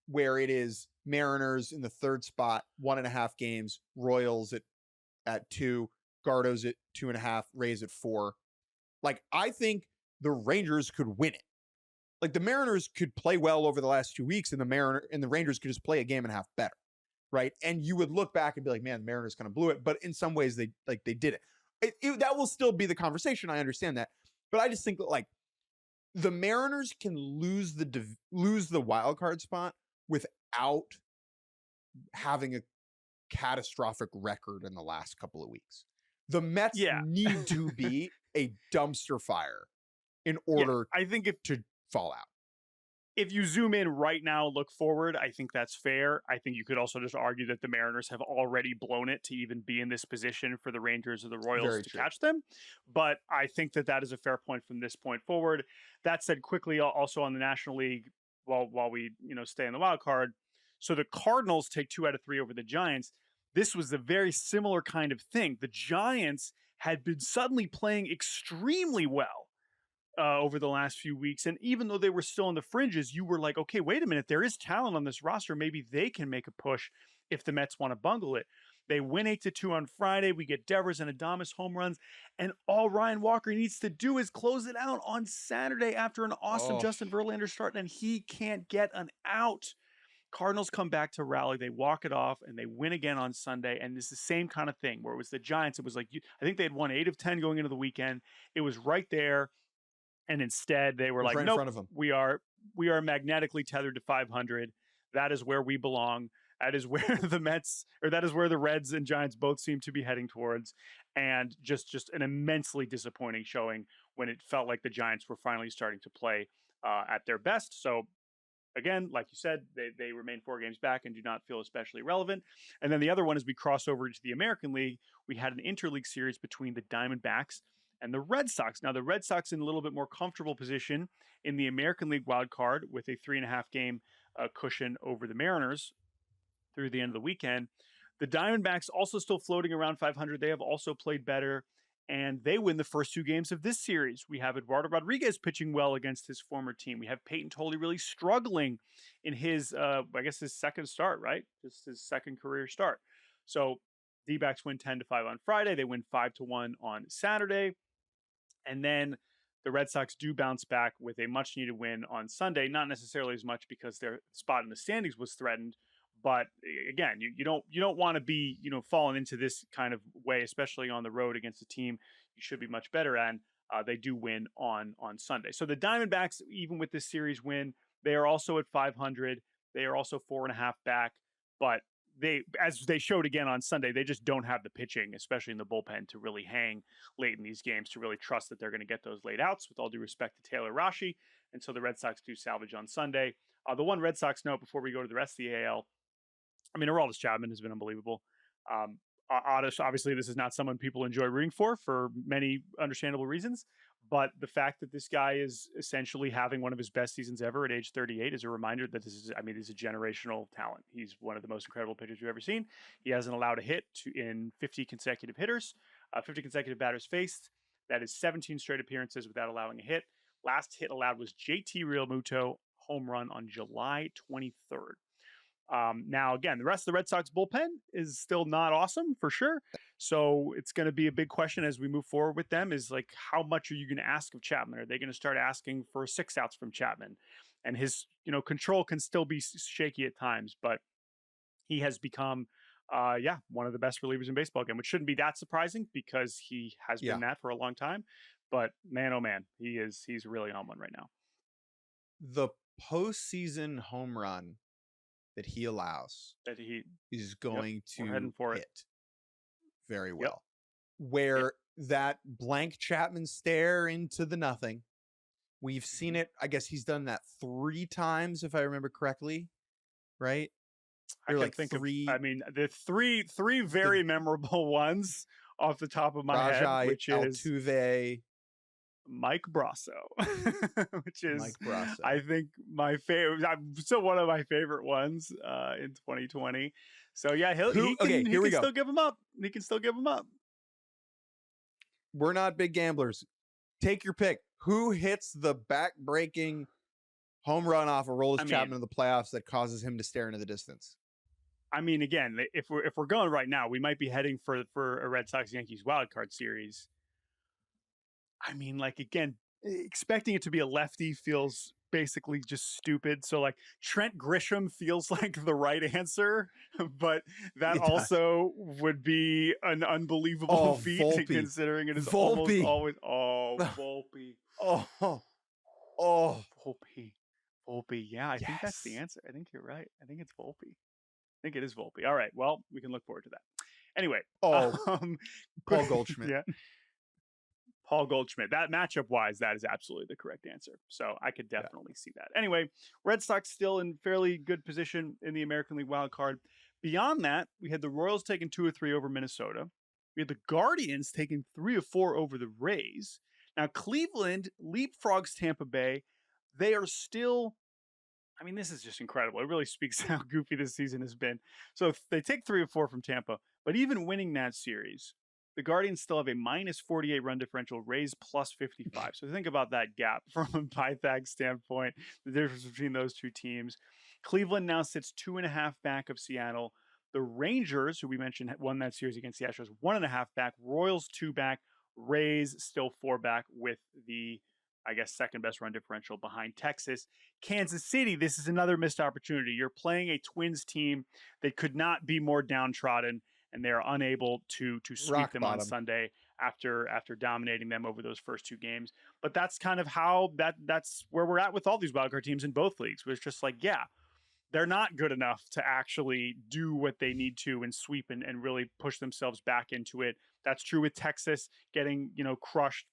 where it is Mariners in the 3rd spot, 1.5 games, Royals at 2, Gardos at 2.5, Rays at 4. Like, I think the Rangers could win it. Like, the Mariners could play well over the last 2 weeks, and the Rangers could just play a game and a half better, right? And you would look back and be like, man, the Mariners kind of blew it. But in some ways, they did it. That will still be the conversation. I understand that. But I just think that, like, the Mariners can lose the wild card spot without having a catastrophic record in the last couple of weeks. The Mets need to be a dumpster fire in order I think to fall out. If you zoom in right now, look forward, I think that's fair. I think you could also just argue that the Mariners have already blown it to even be in this position for the Rangers or the Royals to catch them. But I think that is a fair point from this point forward. That said, quickly, also on the National League, while we stay in the wild card, so the Cardinals take 2 out of 3 over the Giants. This was a very similar kind of thing. The Giants had been suddenly playing extremely well over the last few weeks. And even though they were still on the fringes, you were like, okay, wait a minute, there is talent on this roster. Maybe they can make a push if the Mets want to bungle it. They win 8-2 on Friday. We get Devers and Adames home runs. And all Ryan Walker needs to do is close it out on Saturday after an awesome Justin Verlander start, and he can't get an out. Cardinals come back to rally. They walk it off, and they win again on Sunday. And it's the same kind of thing where it was the Giants. It was like, I think they had won 8 of 10 going into the weekend. It was right there. And instead, they were like, right nope, in front of them. we are magnetically tethered to 500. That is where we belong. That is where the Mets, or that is where the Reds and Giants both seem to be heading towards. And just an immensely disappointing showing when it felt like the Giants were finally starting to play at their best. So again, like you said, they remain 4 games back and do not feel especially relevant. And then the other one, as we cross over into the American League, we had an interleague series between the Diamondbacks and the Red Sox. Now, the Red Sox in a little bit more comfortable position in the American League wild card with a 3.5 game cushion over the Mariners through the end of the weekend. The Diamondbacks also still floating around 500. They have also played better, and they win the first 2 games of this series. We have Eduardo Rodriguez pitching well against his former team. We have Peyton Tolley really struggling in his, his second start, right? Just his second career start. So D-backs win 10-5 on Friday. They win 5-1 on Saturday. And then the Red Sox do bounce back with a much-needed win on Sunday. Not necessarily as much because their spot in the standings was threatened, but again, you don't want to be falling into this kind of way, especially on the road against a team you should be much better at. They do win on Sunday. So the Diamondbacks, even with this series win, they are also at 500. They are also 4.5 back, but as they showed again on Sunday, they just don't have the pitching, especially in the bullpen, to really hang late in these games, to really trust that they're going to get those late outs, with all due respect to Taylor Rashi. And so the Red Sox do salvage on Sunday. The one Red Sox note before we go to the rest of the AL, I mean, Aroldis Chapman has been unbelievable. Obviously, this is not someone people enjoy rooting for many understandable reasons. But the fact that this guy is essentially having one of his best seasons ever at age 38 is a reminder that he's a generational talent. He's one of the most incredible pitchers we've ever seen. He hasn't allowed a hit in 50 consecutive hitters, 50 consecutive batters faced. That is 17 straight appearances without allowing a hit. Last hit allowed was JT Realmuto home run on July 23rd. Now, again, the rest of the Red Sox bullpen is still not awesome for sure. So it's going to be a big question as we move forward with them, is like, how much are you going to ask of Chapman? Are they going to start asking for 6 outs from Chapman? And his, control can still be shaky at times, but he has become, one of the best relievers in baseball again, which shouldn't be that surprising because he has been that for a long time. But man, oh man, he's really on one right now. The postseason home run that he allows, that he is going to hit very well. Yep. Where that blank Chapman stare into the nothing, we've seen it. I guess he's done that 3 times, if I remember correctly, right? I can think 3. The three very memorable ones off the top of my head, which is Altuve, Mike Brasso, which is Mike Brasso. I think my favorite. Still one of my favorite ones in 2020. So yeah, he can still give them up. He can still give them up. We're not big gamblers. Take your pick. Who hits the back-breaking home run off of Aroldis Chapman in the playoffs that causes him to stare into the distance? I mean, again, if we're going right now, we might be heading for a Red Sox Yankees wild card series. I mean, like, again, expecting it to be a lefty feels basically just stupid. So, like, Trent Grisham feels like the right answer, but that also would be an unbelievable feat, Volpe. Considering it is Volpe. almost always Volpe. Volpe. Yeah, I think that's the answer. I think you're right. I think it's Volpe. I think it is Volpe. All right. Well, we can look forward to that. Anyway. Paul Goldschmidt. Yeah. Paul Goldschmidt. That matchup wise, that is absolutely the correct answer. So I could definitely see that. Anyway, Red Sox still in fairly good position in the American League wild card. Beyond that, we had the Royals taking 2 of 3 over Minnesota. We had the Guardians taking 3 of 4 over the Rays. Now, Cleveland leapfrogs Tampa Bay. They are still, I mean, this is just incredible. It really speaks to how goofy this season has been. So they take 3 of 4 from Tampa, but even winning that series, the Guardians still have a minus 48 run differential, Rays plus 55. So think about that gap from a Pythag standpoint, the difference between those two teams. Cleveland now sits 2.5 back of Seattle. The Rangers, who we mentioned won that series against the Astros, 1.5 back. Royals 2 back. Rays still 4 back with the, I guess, second best run differential behind Texas. Kansas City, this is another missed opportunity. You're playing a Twins team that could not be more downtrodden, and they are unable to sweep Rock them on bottom. Sunday after dominating them over those first 2 games. But that's kind of how that's where we're at with all these wildcard teams in both leagues. Where it's just like, yeah, they're not good enough to actually do what they need to and sweep and really push themselves back into it. That's true with Texas getting, crushed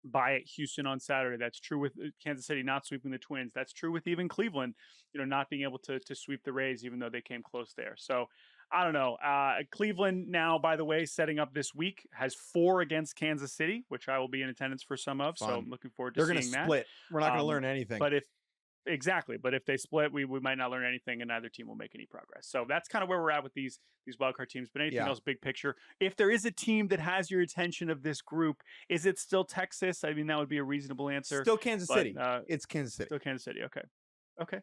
by Houston on Saturday. That's true with Kansas City not sweeping the Twins. That's true with even Cleveland, not being able to sweep the Rays, even though they came close there. So I don't know. Cleveland now, by the way, setting up this week, has 4 against Kansas City, which I will be in attendance for some of. Fun. So I'm looking forward to They're seeing that. They're going to split. We're not going to learn anything. But if they split, we might not learn anything, and neither team will make any progress. So that's kind of where we're at with these wildcard teams. But anything else, big picture? If there is a team that has your attention of this group, is it still Texas? I mean, that would be a reasonable answer. Still Kansas City. It's Kansas City. Still Kansas City. Okay.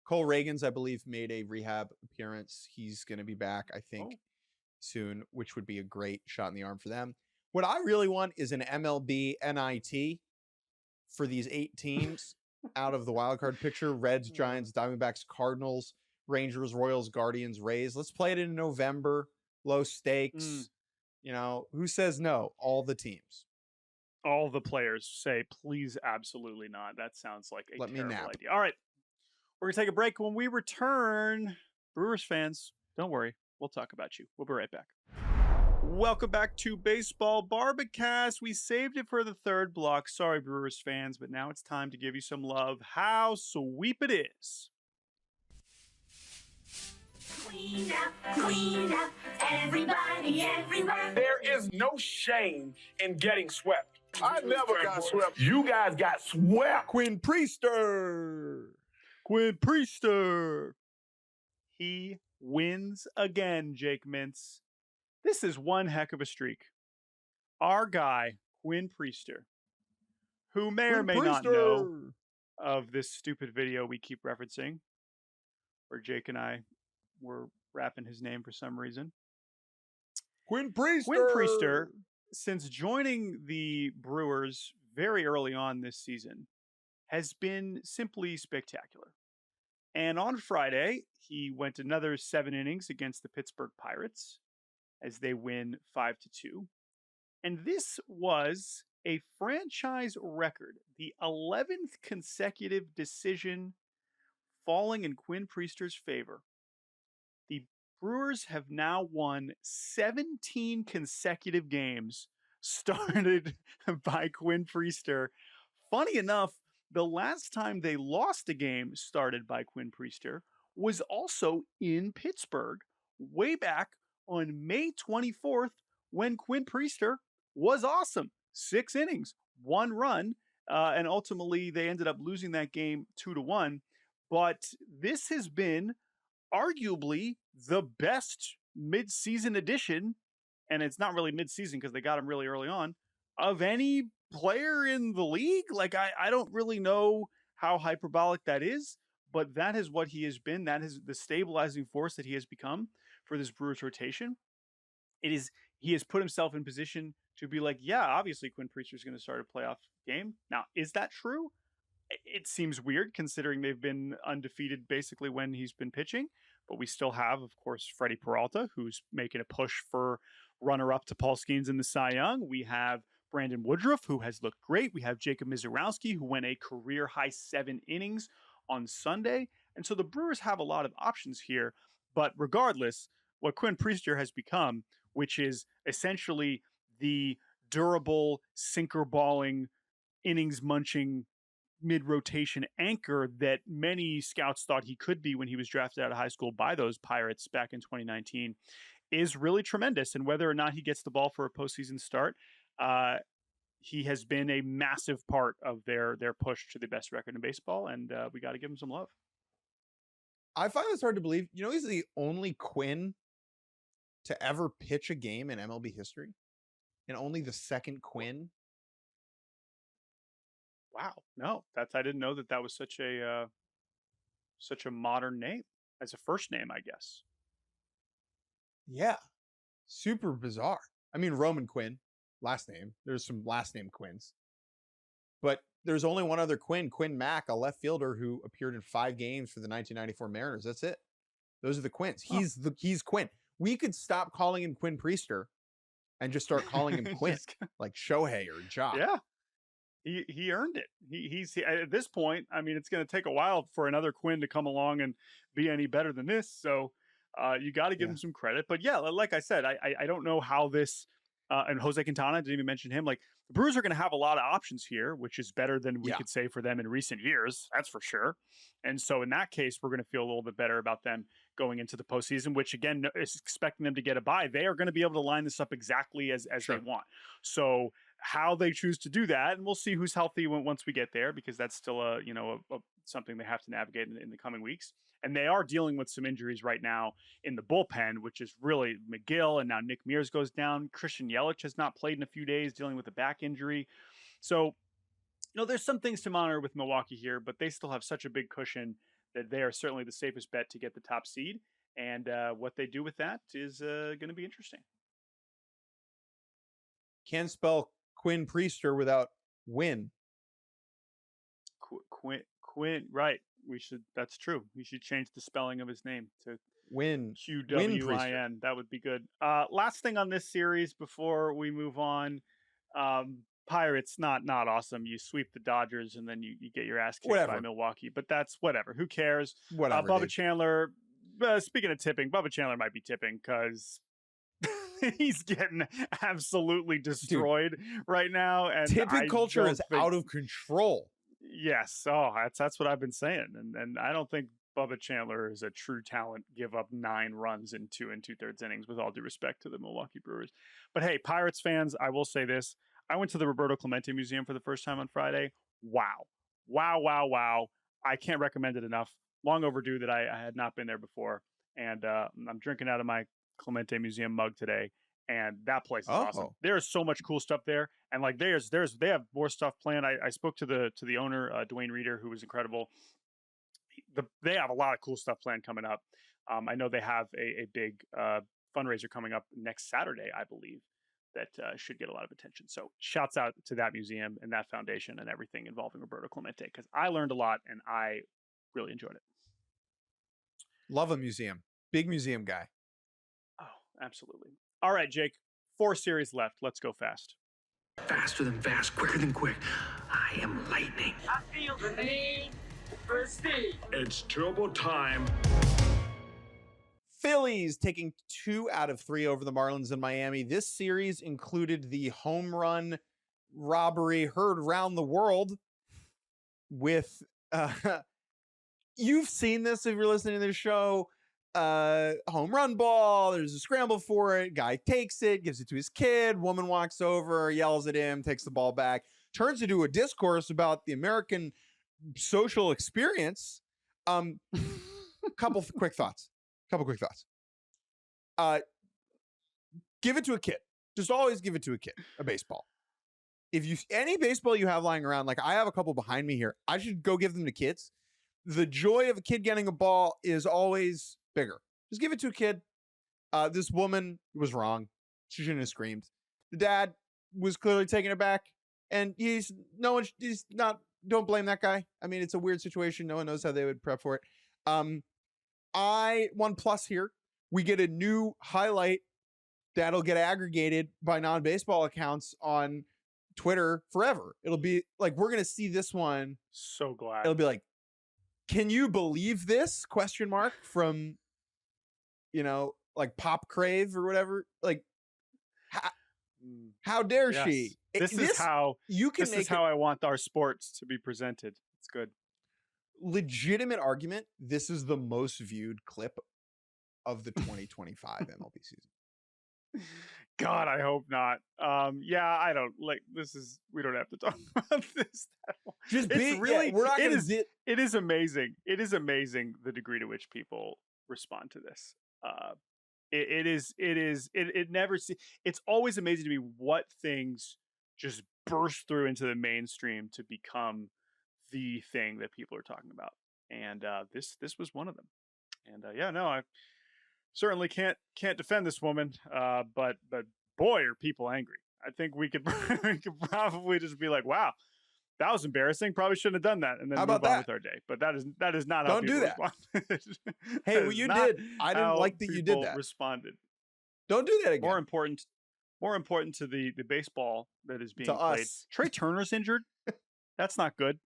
Cole Reagans, I believe, made a rehab appearance. He's going to be back, I think, soon, which would be a great shot in the arm for them. What I really want is an MLB NIT for these 8 teams out of the wild card picture: Reds, Giants, Diamondbacks, Cardinals, Rangers, Royals, Guardians, Rays. Let's play it in November. Low stakes. Who says no? All the teams. All the players say, please, absolutely not. That sounds like a terrible idea. All right. We're going to take a break. When we return, Brewers fans, don't worry. We'll talk about you. We'll be right back. Welcome back to Baseball Barbacast. We saved it for the third block. Sorry, Brewers fans, but now it's time to give you some love. How sweep it is. Clean up, everybody, everywhere. There is no shame in getting swept. I never got swept. You guys got swept. Quinn Priester. He wins again, Jake Mintz. This is one heck of a streak. Our guy, Quinn Priester, who may or may not know of this stupid video we keep referencing, where Jake and I were rapping his name for some reason. Quinn Priester. Quinn Priester, since joining the Brewers very early on this season, has been simply spectacular. And on Friday, he went another 7 innings against the Pittsburgh Pirates as they win 5-2. And this was a franchise record, the 11th consecutive decision falling in Quinn Priester's favor. The Brewers have now won 17 consecutive games started by Quinn Priester. Funny enough, the last time they lost a game started by Quinn Priester was also in Pittsburgh, way back on May 24th, when Quinn Priester was awesome. 6 innings, 1 run, and ultimately they ended up losing that game 2-1. But this has been arguably the best mid-season addition, and it's not really mid-season because they got him really early on, of any player in the league. Like, I don't really know how hyperbolic that is, but that is what he has been. That is the stabilizing force that he has become for this Brewers rotation. He has put himself in position to be like, yeah, obviously Quinn Priester is going to start a playoff game. Now, is that true? It seems weird considering they've been undefeated basically when he's been pitching, but we still have, of course, Freddie Peralta, who's making a push for runner-up to Paul Skeens in the Cy Young. We have Brandon Woodruff, who has looked great. We have Jacob Mizorowski, who went a career-high 7 innings on Sunday. And so the Brewers have a lot of options here. But regardless, what Quinn Priester has become, which is essentially the durable, sinker-balling, innings-munching, mid-rotation anchor that many scouts thought he could be when he was drafted out of high school by those Pirates back in 2019, is really tremendous. And whether or not he gets the ball for a postseason start, he has been a massive part of their push to the best record in baseball, and we got to give him some love. I find this hard to believe. He's the only Quinn to ever pitch a game in MLB history, and only the second Quinn. Wow, no, I didn't know that was such a modern name as a first name, I guess. Yeah. Super bizarre. I mean, Roman Quinn, last name. There's some last name Quinns. But there's only one other Quinn, Quinn Mack, a left fielder who appeared in 5 games for the 1994 Mariners. That's it. Those are the Quinns. He's Quinn. We could stop calling him Quinn Priester and just start calling him Quinn, like Shohei or Jock. Yeah. He earned it. He's at this point. I mean, it's going to take a while for another Quinn to come along and be any better than this. So you got to give him some credit. But yeah, like I said, I don't know how this and Jose Quintana, didn't even mention him. Like the Brewers are going to have a lot of options here, which is better than we could say for them in recent years. That's for sure. And so in that case, we're going to feel a little bit better about them going into the postseason, which again is expecting them to get a bye. They are going to be able to line this up exactly as they want. So how they choose to do that, and we'll see who's healthy once we get there, because that's still something they have to navigate in the coming weeks. And they are dealing with some injuries right now in the bullpen, which is really McGill, and now Nick Mears goes down. Christian Yelich has not played in a few days, dealing with a back injury. So, there's some things to monitor with Milwaukee here, but they still have such a big cushion that they are certainly the safest bet to get the top seed. And what they do with that is going to be interesting. Can't spell Quinn Priester without win. Quinn, right. That's true. We should change the spelling of his name to Win. QWIN. That would be good. Last thing on this series before we move on. Pirates, not awesome. You sweep the Dodgers and then you get your ass kicked by Milwaukee, but that's whatever. Who cares? Whatever. Bubba Chandler, speaking of tipping, Bubba Chandler might be tipping because he's getting absolutely destroyed right now. And tipping culture is out of control. Yes. That's what I've been saying. And I don't think Bubba Chandler is a true talent. Give up 9 runs in 2 2/3 innings, with all due respect to the Milwaukee Brewers. But hey, Pirates fans, I will say this. I went to the Roberto Clemente Museum for the first time on Friday. Wow. I can't recommend it enough. Long overdue that I had not been there before. And I'm drinking out of my Clemente Museum mug today. And that place is awesome. There's so much cool stuff there. And like they have more stuff planned. I spoke to the owner, Dwayne Reeder, who was incredible. They have a lot of cool stuff planned coming up. I know they have a big fundraiser coming up next Saturday, I believe, that should get a lot of attention. So shouts out to that museum and that foundation and everything involving Roberto Clemente, because I learned a lot and I really enjoyed it. Love a museum. Big museum guy. Oh, absolutely. All right, Jake, 4 series left. Let's go fast. Faster than fast, quicker than quick. I am lightning. I feel the need for speed. It's turbo time. Phillies taking 2 out of 3 over the Marlins in Miami. This series included the home run robbery heard around the world with, you've seen this if you're listening to this show, home run ball, there's a scramble for it, guy takes it, gives it to his kid, woman walks over, yells at him, takes the ball back, turns into a discourse about the American social experience. Couple quick thoughts. Give it to a kid. Just always give it to a kid, a baseball. If any baseball you have lying around, like I have a couple behind me here, I should go give them to kids. The joy of a kid getting a ball is always bigger. Just give it to a kid. This woman was wrong. She shouldn't have screamed. The dad was clearly taken aback, and don't blame that guy. I mean, it's a weird situation. No one knows how they would prep for it. One plus here. We get a new highlight that'll get aggregated by non-baseball accounts on Twitter forever. It'll be like, we're going to see this one. So glad. It'll be like, can you believe this? ? From, like Pop Crave or whatever. Like, how dare she? This is how I want our sports to be presented. It's good. Legitimate argument. This is the most viewed clip of the 2025 MLB season. God, I hope not. I don't like this. We don't have to talk about this. It is amazing. It is amazing the degree to which people respond to this. It's always amazing to me what things just burst through into the mainstream to become the thing that people are talking about. And this was one of them. And certainly can't defend this woman. But boy, are people angry. I think we could probably just be like, wow, that was embarrassing. Probably shouldn't have done that, and then How move about on that? with our day. But that is not how Don't do people that. respond. Hey, That what is you not did, I didn't how like that you did people that. Responded. Don't do that again. More important to the baseball that is being To played. us. Trey Turner's injured. That's not good.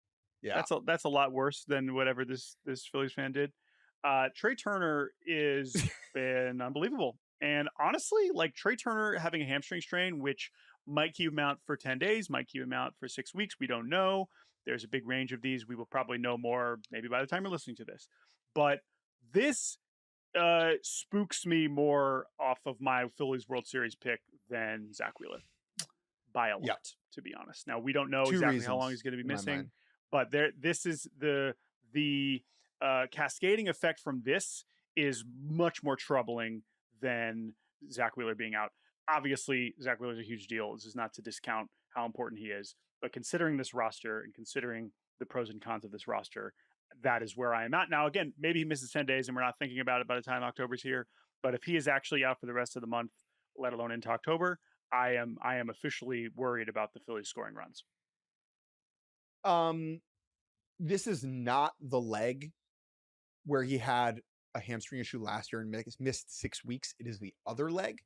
Yeah. That's a lot worse than whatever this Phillies fan did. Trey Turner is been unbelievable. And honestly, like Trey Turner having a hamstring strain, which might keep him out for 10 days, might keep him out for 6 weeks. We don't know. There's a big range of these. We will probably know more maybe by the time you're listening to this. But this spooks me more off of my Phillies World Series pick than Zach Wheeler by a lot, to be honest. Now, we don't know exactly how long he's going to be missing, but this is the cascading effect from this is much more troubling than Zach Wheeler being out. Obviously, Zach Wheeler is a huge deal. This is not to discount how important he is, but considering this roster and considering the pros and cons of this roster, that is where I am at. Now, again, maybe he misses 10 days and we're not thinking about it by the time October's here, but if he is actually out for the rest of the month, let alone into October, I am officially worried about the Phillies scoring runs. This is not the leg where he had a hamstring issue last year and missed 6 weeks. It is the other leg.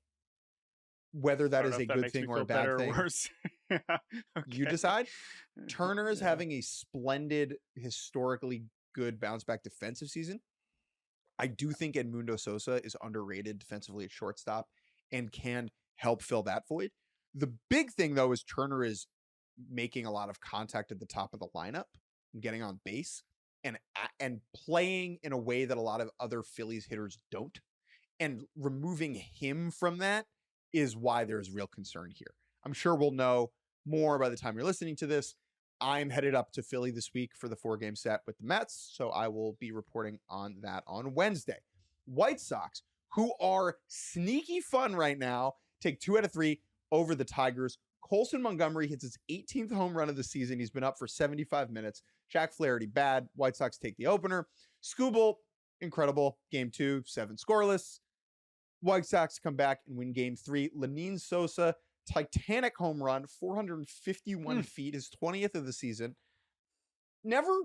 Whether that is a good thing or a bad thing, yeah, okay. You decide. Turner is having a splendid, historically good bounce back defensive season. I do think Edmundo Sosa is underrated defensively at shortstop and can help fill that void. The big thing, though, is Turner is making a lot of contact at the top of the lineup and getting on base and playing in a way that a lot of other Phillies hitters don't. And removing him from that is why there's real concern here. I'm sure we'll know more by the time you're listening to this. I'm headed up to Philly this week for the 4-game set with the Mets, so I will be reporting on that on Wednesday. White Sox, who are sneaky fun right now, take 2 out of 3 over the Tigers. Colson Montgomery hits his 18th home run of the season. He's been up for 75 minutes. Jack Flaherty, bad. White Sox take the opener. Skubal, incredible. Game 2, 7 scoreless. White Sox come back and win game 3. Lenyn Sosa, titanic home run, 451 feet, his 20th of the season. Never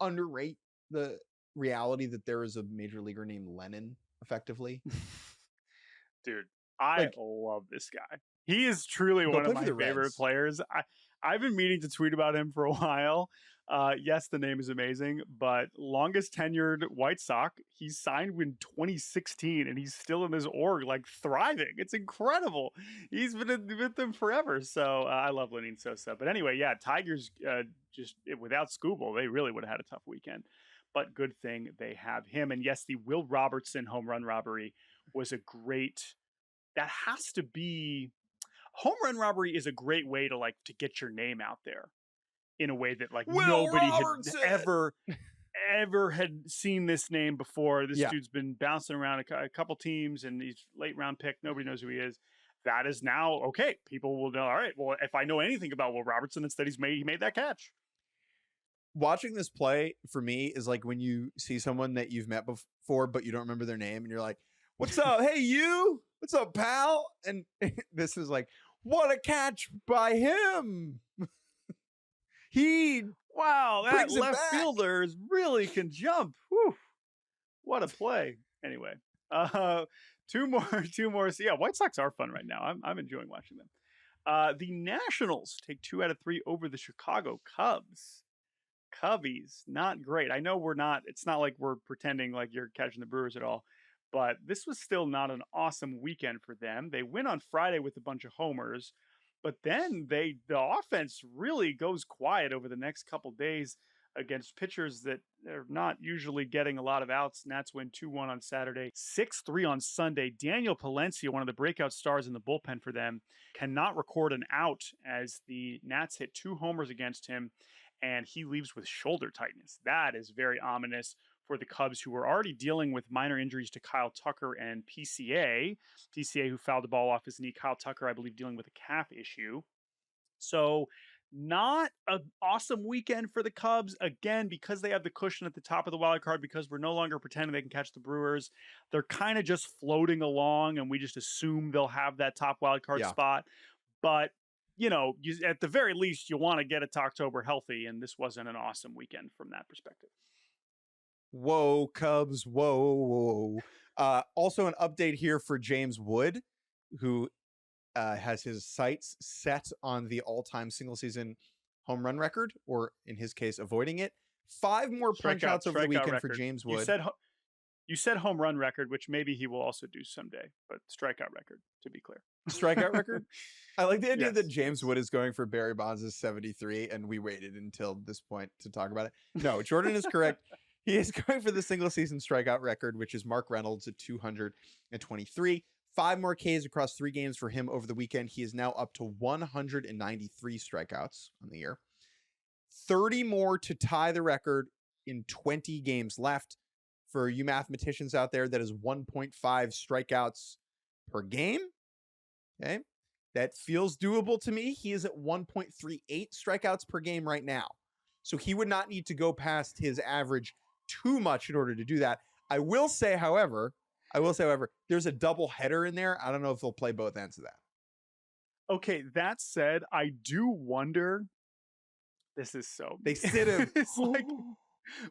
underrate the reality that there is a major leaguer named Lennon, effectively. Dude, I love this guy. He is truly one of my favorite players. I've been meaning to tweet about him for a while. Yes, the name is amazing, but longest tenured White Sox. He signed in 2016 and he's still in this org, like thriving. It's incredible. He's been with them forever. So I love Lenyn Sosa. But anyway, yeah, Tigers without Skubal, they really would have had a tough weekend. But good thing they have him. And yes, the Will Robertson home run robbery was a great. That has to be. Home run robbery is a great way to get your name out there in a way that nobody had ever had seen this name before. This dude's been bouncing around a couple teams and he's late round pick. Nobody knows who he is. That is now okay. People will know. All right. Well, if I know anything about Will Robertson, it's that he made that catch. Watching this play for me is like when you see someone that you've met before, but you don't remember their name and you're like, "What's up? Hey, you, what's up, pal?" And this is like, what a catch by him. That left fielder really can jump. Whew. What a play. Anyway, two more. So yeah, White Sox are fun right now. I'm enjoying watching them. The Nationals take 2 out of 3 over the Chicago Cubs. Cubbies, not great. I know it's not like we're pretending like you're catching the Brewers at all, but this was still not an awesome weekend for them. They win on Friday with a bunch of homers, but then the offense really goes quiet over the next couple days against pitchers that are not usually getting a lot of outs. Nats win 2-1 on Saturday, 6-3 on Sunday. Daniel Palencia, one of the breakout stars in the bullpen for them, cannot record an out as the Nats hit 2 homers against him, and he leaves with shoulder tightness. That is very ominous for the Cubs, who were already dealing with minor injuries to Kyle Tucker and PCA. PCA, who fouled the ball off his knee. Kyle Tucker, I believe, dealing with a calf issue. So Not an awesome weekend for the Cubs. Again, because they have the cushion at the top of the wild card, because we're no longer pretending they can catch the Brewers. They're kind of just floating along, and we just assume they'll have that top wild card spot. But, at the very least, you want to get it to October healthy, and this wasn't an awesome weekend from that perspective. Whoa, Cubs. Whoa. Also an update here for James Wood, who has his sights set on the all-time single-season home run record, or in his case, avoiding it. 5 more punch-outs over the weekend record for James Wood. You said home run record, which maybe he will also do someday, but strikeout record, to be clear. Strikeout record? I like the idea that James Wood is going for Barry Bonds' 73, and we waited until this point to talk about it. No, Jordan is correct. He is going for the single-season strikeout record, which is Mark Reynolds at 223. 5 more Ks across 3 games for him over the weekend. He is now up to 193 strikeouts on the year. 30 more to tie the record in 20 games left. For you mathematicians out there, that is 1.5 strikeouts per game. Okay. That feels doable to me. He is at 1.38 strikeouts per game right now. So he would not need to go past his average too much in order to do that. I will say, however, there's a double header in there. I don't know if they'll play both ends of that. Okay, that said, I do wonder. This is so. They sit him. It's like,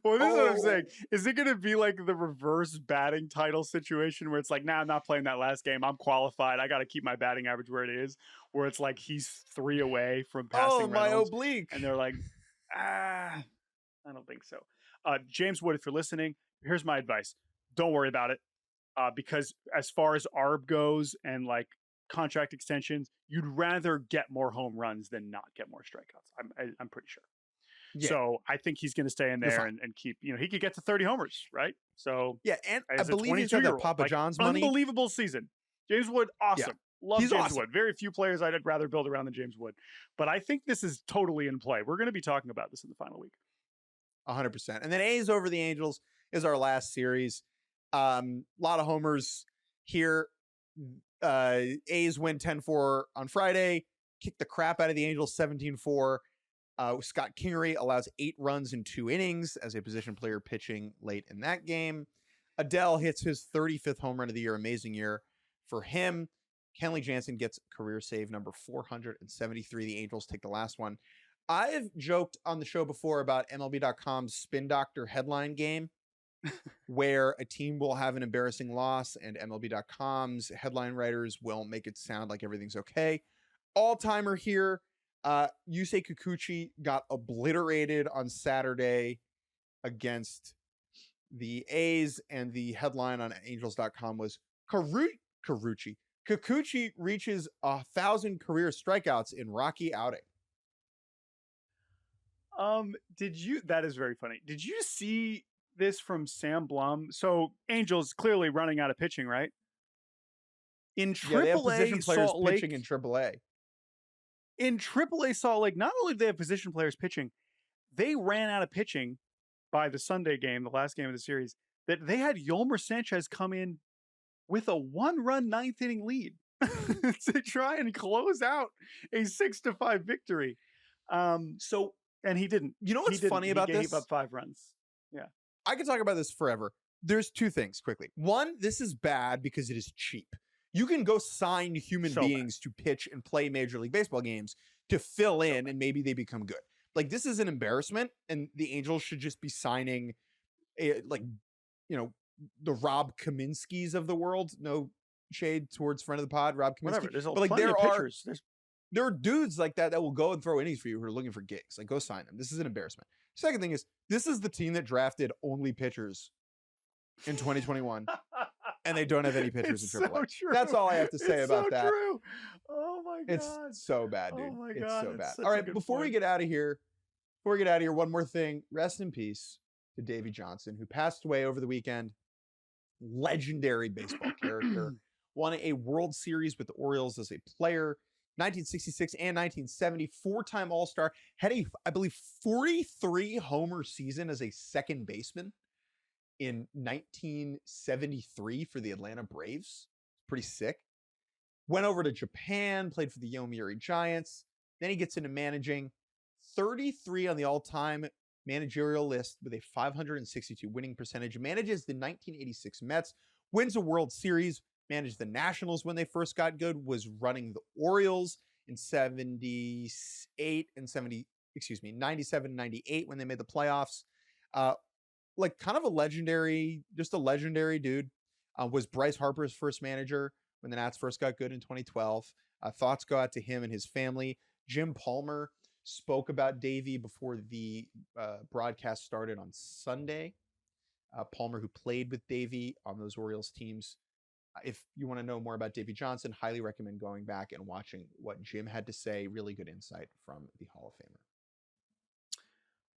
well, this is what I'm saying. Is it going to be like the reverse batting title situation where it's like, nah, I'm not playing that last game. I'm qualified. I got to keep my batting average where it is. Where it's like he's 3 away from passing Reynolds. My oblique. And they're like, I don't think so. James Wood, if you're listening, here's my advice. Don't worry about it. Because as far as ARB goes and like contract extensions, you'd rather get more home runs than not get more strikeouts. I'm pretty sure. Yeah. So I think he's going to stay in there and keep, he could get to 30 homers, right? So yeah, and I believe he's got that Papa John's money. Unbelievable season. James Wood, awesome. Yeah. Love James Wood. Very few players I'd rather build around than James Wood. But I think this is totally in play. We're going to be talking about this in the final week. 100%. And then A's over the Angels is our last series. A lot of homers here. A's win 10-4 on Friday. Kick the crap out of the Angels 17-4. Scott Kingery allows 8 runs in 2 innings as a position player pitching late in that game. Adele hits his 35th home run of the year. Amazing year for him. Kenley Jansen gets career save number 473. The Angels take the last one. I've joked on the show before about MLB.com's Spin Doctor headline game, where a team will have an embarrassing loss and MLB.com's headline writers will make it sound like everything's okay. All-timer here. Yusei Kikuchi got obliterated on Saturday against the A's, and the headline on Angels.com was Kikuchi reaches 1,000 career strikeouts in rocky outing. That is very funny. Did you see this from Sam Blum? So Angels clearly running out of pitching, right? In AAA, they have position players Salt pitching Lake, in AAA. In AAA Salt Lake, not only do they have position players pitching, they ran out of pitching by the Sunday game, the last game of the series, that they had Yolmer Sanchez come in with a 1-run 9th inning lead to try and close out a 6-5 victory. And he didn't. You know what's funny about this? He gave up 5 runs. Yeah. I could talk about this forever. There's 2 things quickly. One, this is bad because it is cheap. You can go sign human beings to pitch and play Major League Baseball games to fill in, and maybe they become good. Like, this is an embarrassment, and the Angels should just be signing, the Rob Kaminsky's of the world. No shade towards friend of the pod, Rob Kaminsky. Whatever. There's plenty of pitchers. There are dudes like that will go and throw innings for you who are looking for gigs. Like, go sign them. This is an embarrassment. Second thing is, this is the team that drafted only pitchers in 2021. And they don't have any pitchers in AAA. So that's all I have to say about that. True. Oh my God. It's so bad, dude. Oh my God. It's so bad. All right, before we get out of here, one more thing. Rest in peace to Davey Johnson, who passed away over the weekend. Legendary baseball character. Won a World Series with the Orioles as a player. 1966 and 1970, 4-time All-Star. Had I believe, 43 homer season as a second baseman in 1973 for the Atlanta Braves. Pretty sick. Went over to Japan, played for the Yomiuri Giants. Then he gets into managing. 33 on the all-time managerial list with a 562 winning percentage, manages the 1986 Mets, wins a World Series, managed the Nationals when they first got good, was running the Orioles in 97, 98 when they made the playoffs. Like kind of a legendary dude. Was Bryce Harper's first manager when the Nats first got good in 2012. Thoughts go out to him and his family. Jim Palmer spoke about Davey before the broadcast started on Sunday. Palmer, who played with Davey on those Orioles teams. If you want to know more about Davey Johnson, highly recommend going back and watching what Jim had to say. Really good insight from the Hall of Famer.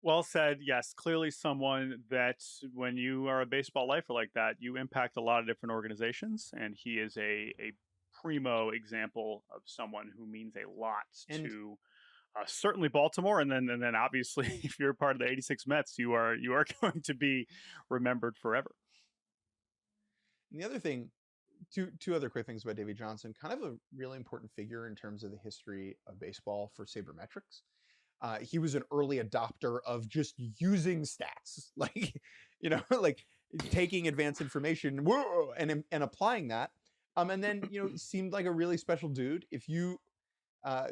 Well said. Yes, clearly someone that when you are a baseball lifer like that, you impact a lot of different organizations. And he is a primo example of someone who means a lot to certainly Baltimore. And then obviously, if you're part of the 86 Mets, you are going to be remembered forever. And the other thing, two other quick things about Davey Johnson, kind of a really important figure in terms of the history of baseball for sabermetrics. He was an early adopter of just using stats, like, like taking advanced information and applying that. And then, seemed like a really special dude. If you,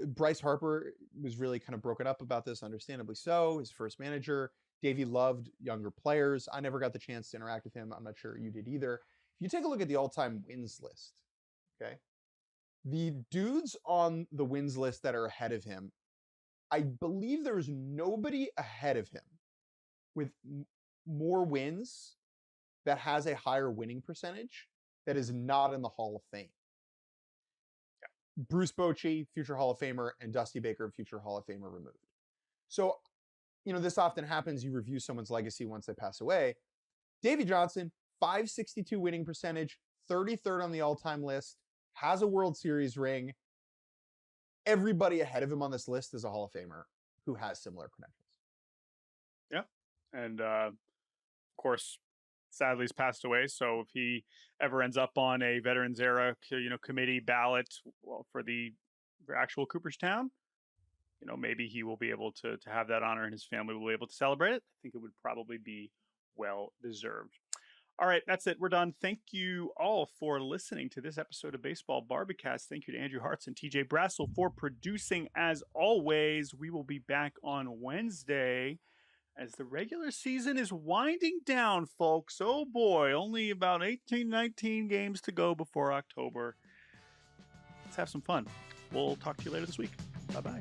Bryce Harper was really kind of broken up about this, understandably so. His first manager, Davey loved younger players. I never got the chance to interact with him. I'm not sure you did either. If you take a look at the all-time wins list, okay, the dudes on the wins list that are ahead of him, I believe there is nobody ahead of him with more wins that has a higher winning percentage that is not in the Hall of Fame. Yeah. Bruce Bochy, future Hall of Famer, and Dusty Baker, future Hall of Famer removed. So, this often happens. You review someone's legacy once they pass away. Davey Johnson, 562 winning percentage, 33rd on the all-time list, has a World Series ring. Everybody ahead of him on this list is a Hall of Famer who has similar credentials. Yeah. And of course, sadly, he's passed away. So if he ever ends up on a Veterans Era, committee ballot for the actual Cooperstown, maybe he will be able to have that honor and his family will be able to celebrate it. I think it would probably be well deserved. All right, that's it. We're done. Thank you all for listening to this episode of Baseball Barbacast. Thank you to Andrew Hartz and TJ Brassel for producing. As always, we will be back on Wednesday as the regular season is winding down, folks. Oh boy, only about 18, 19 games to go before October. Let's have some fun. We'll talk to you later this week. Bye-bye.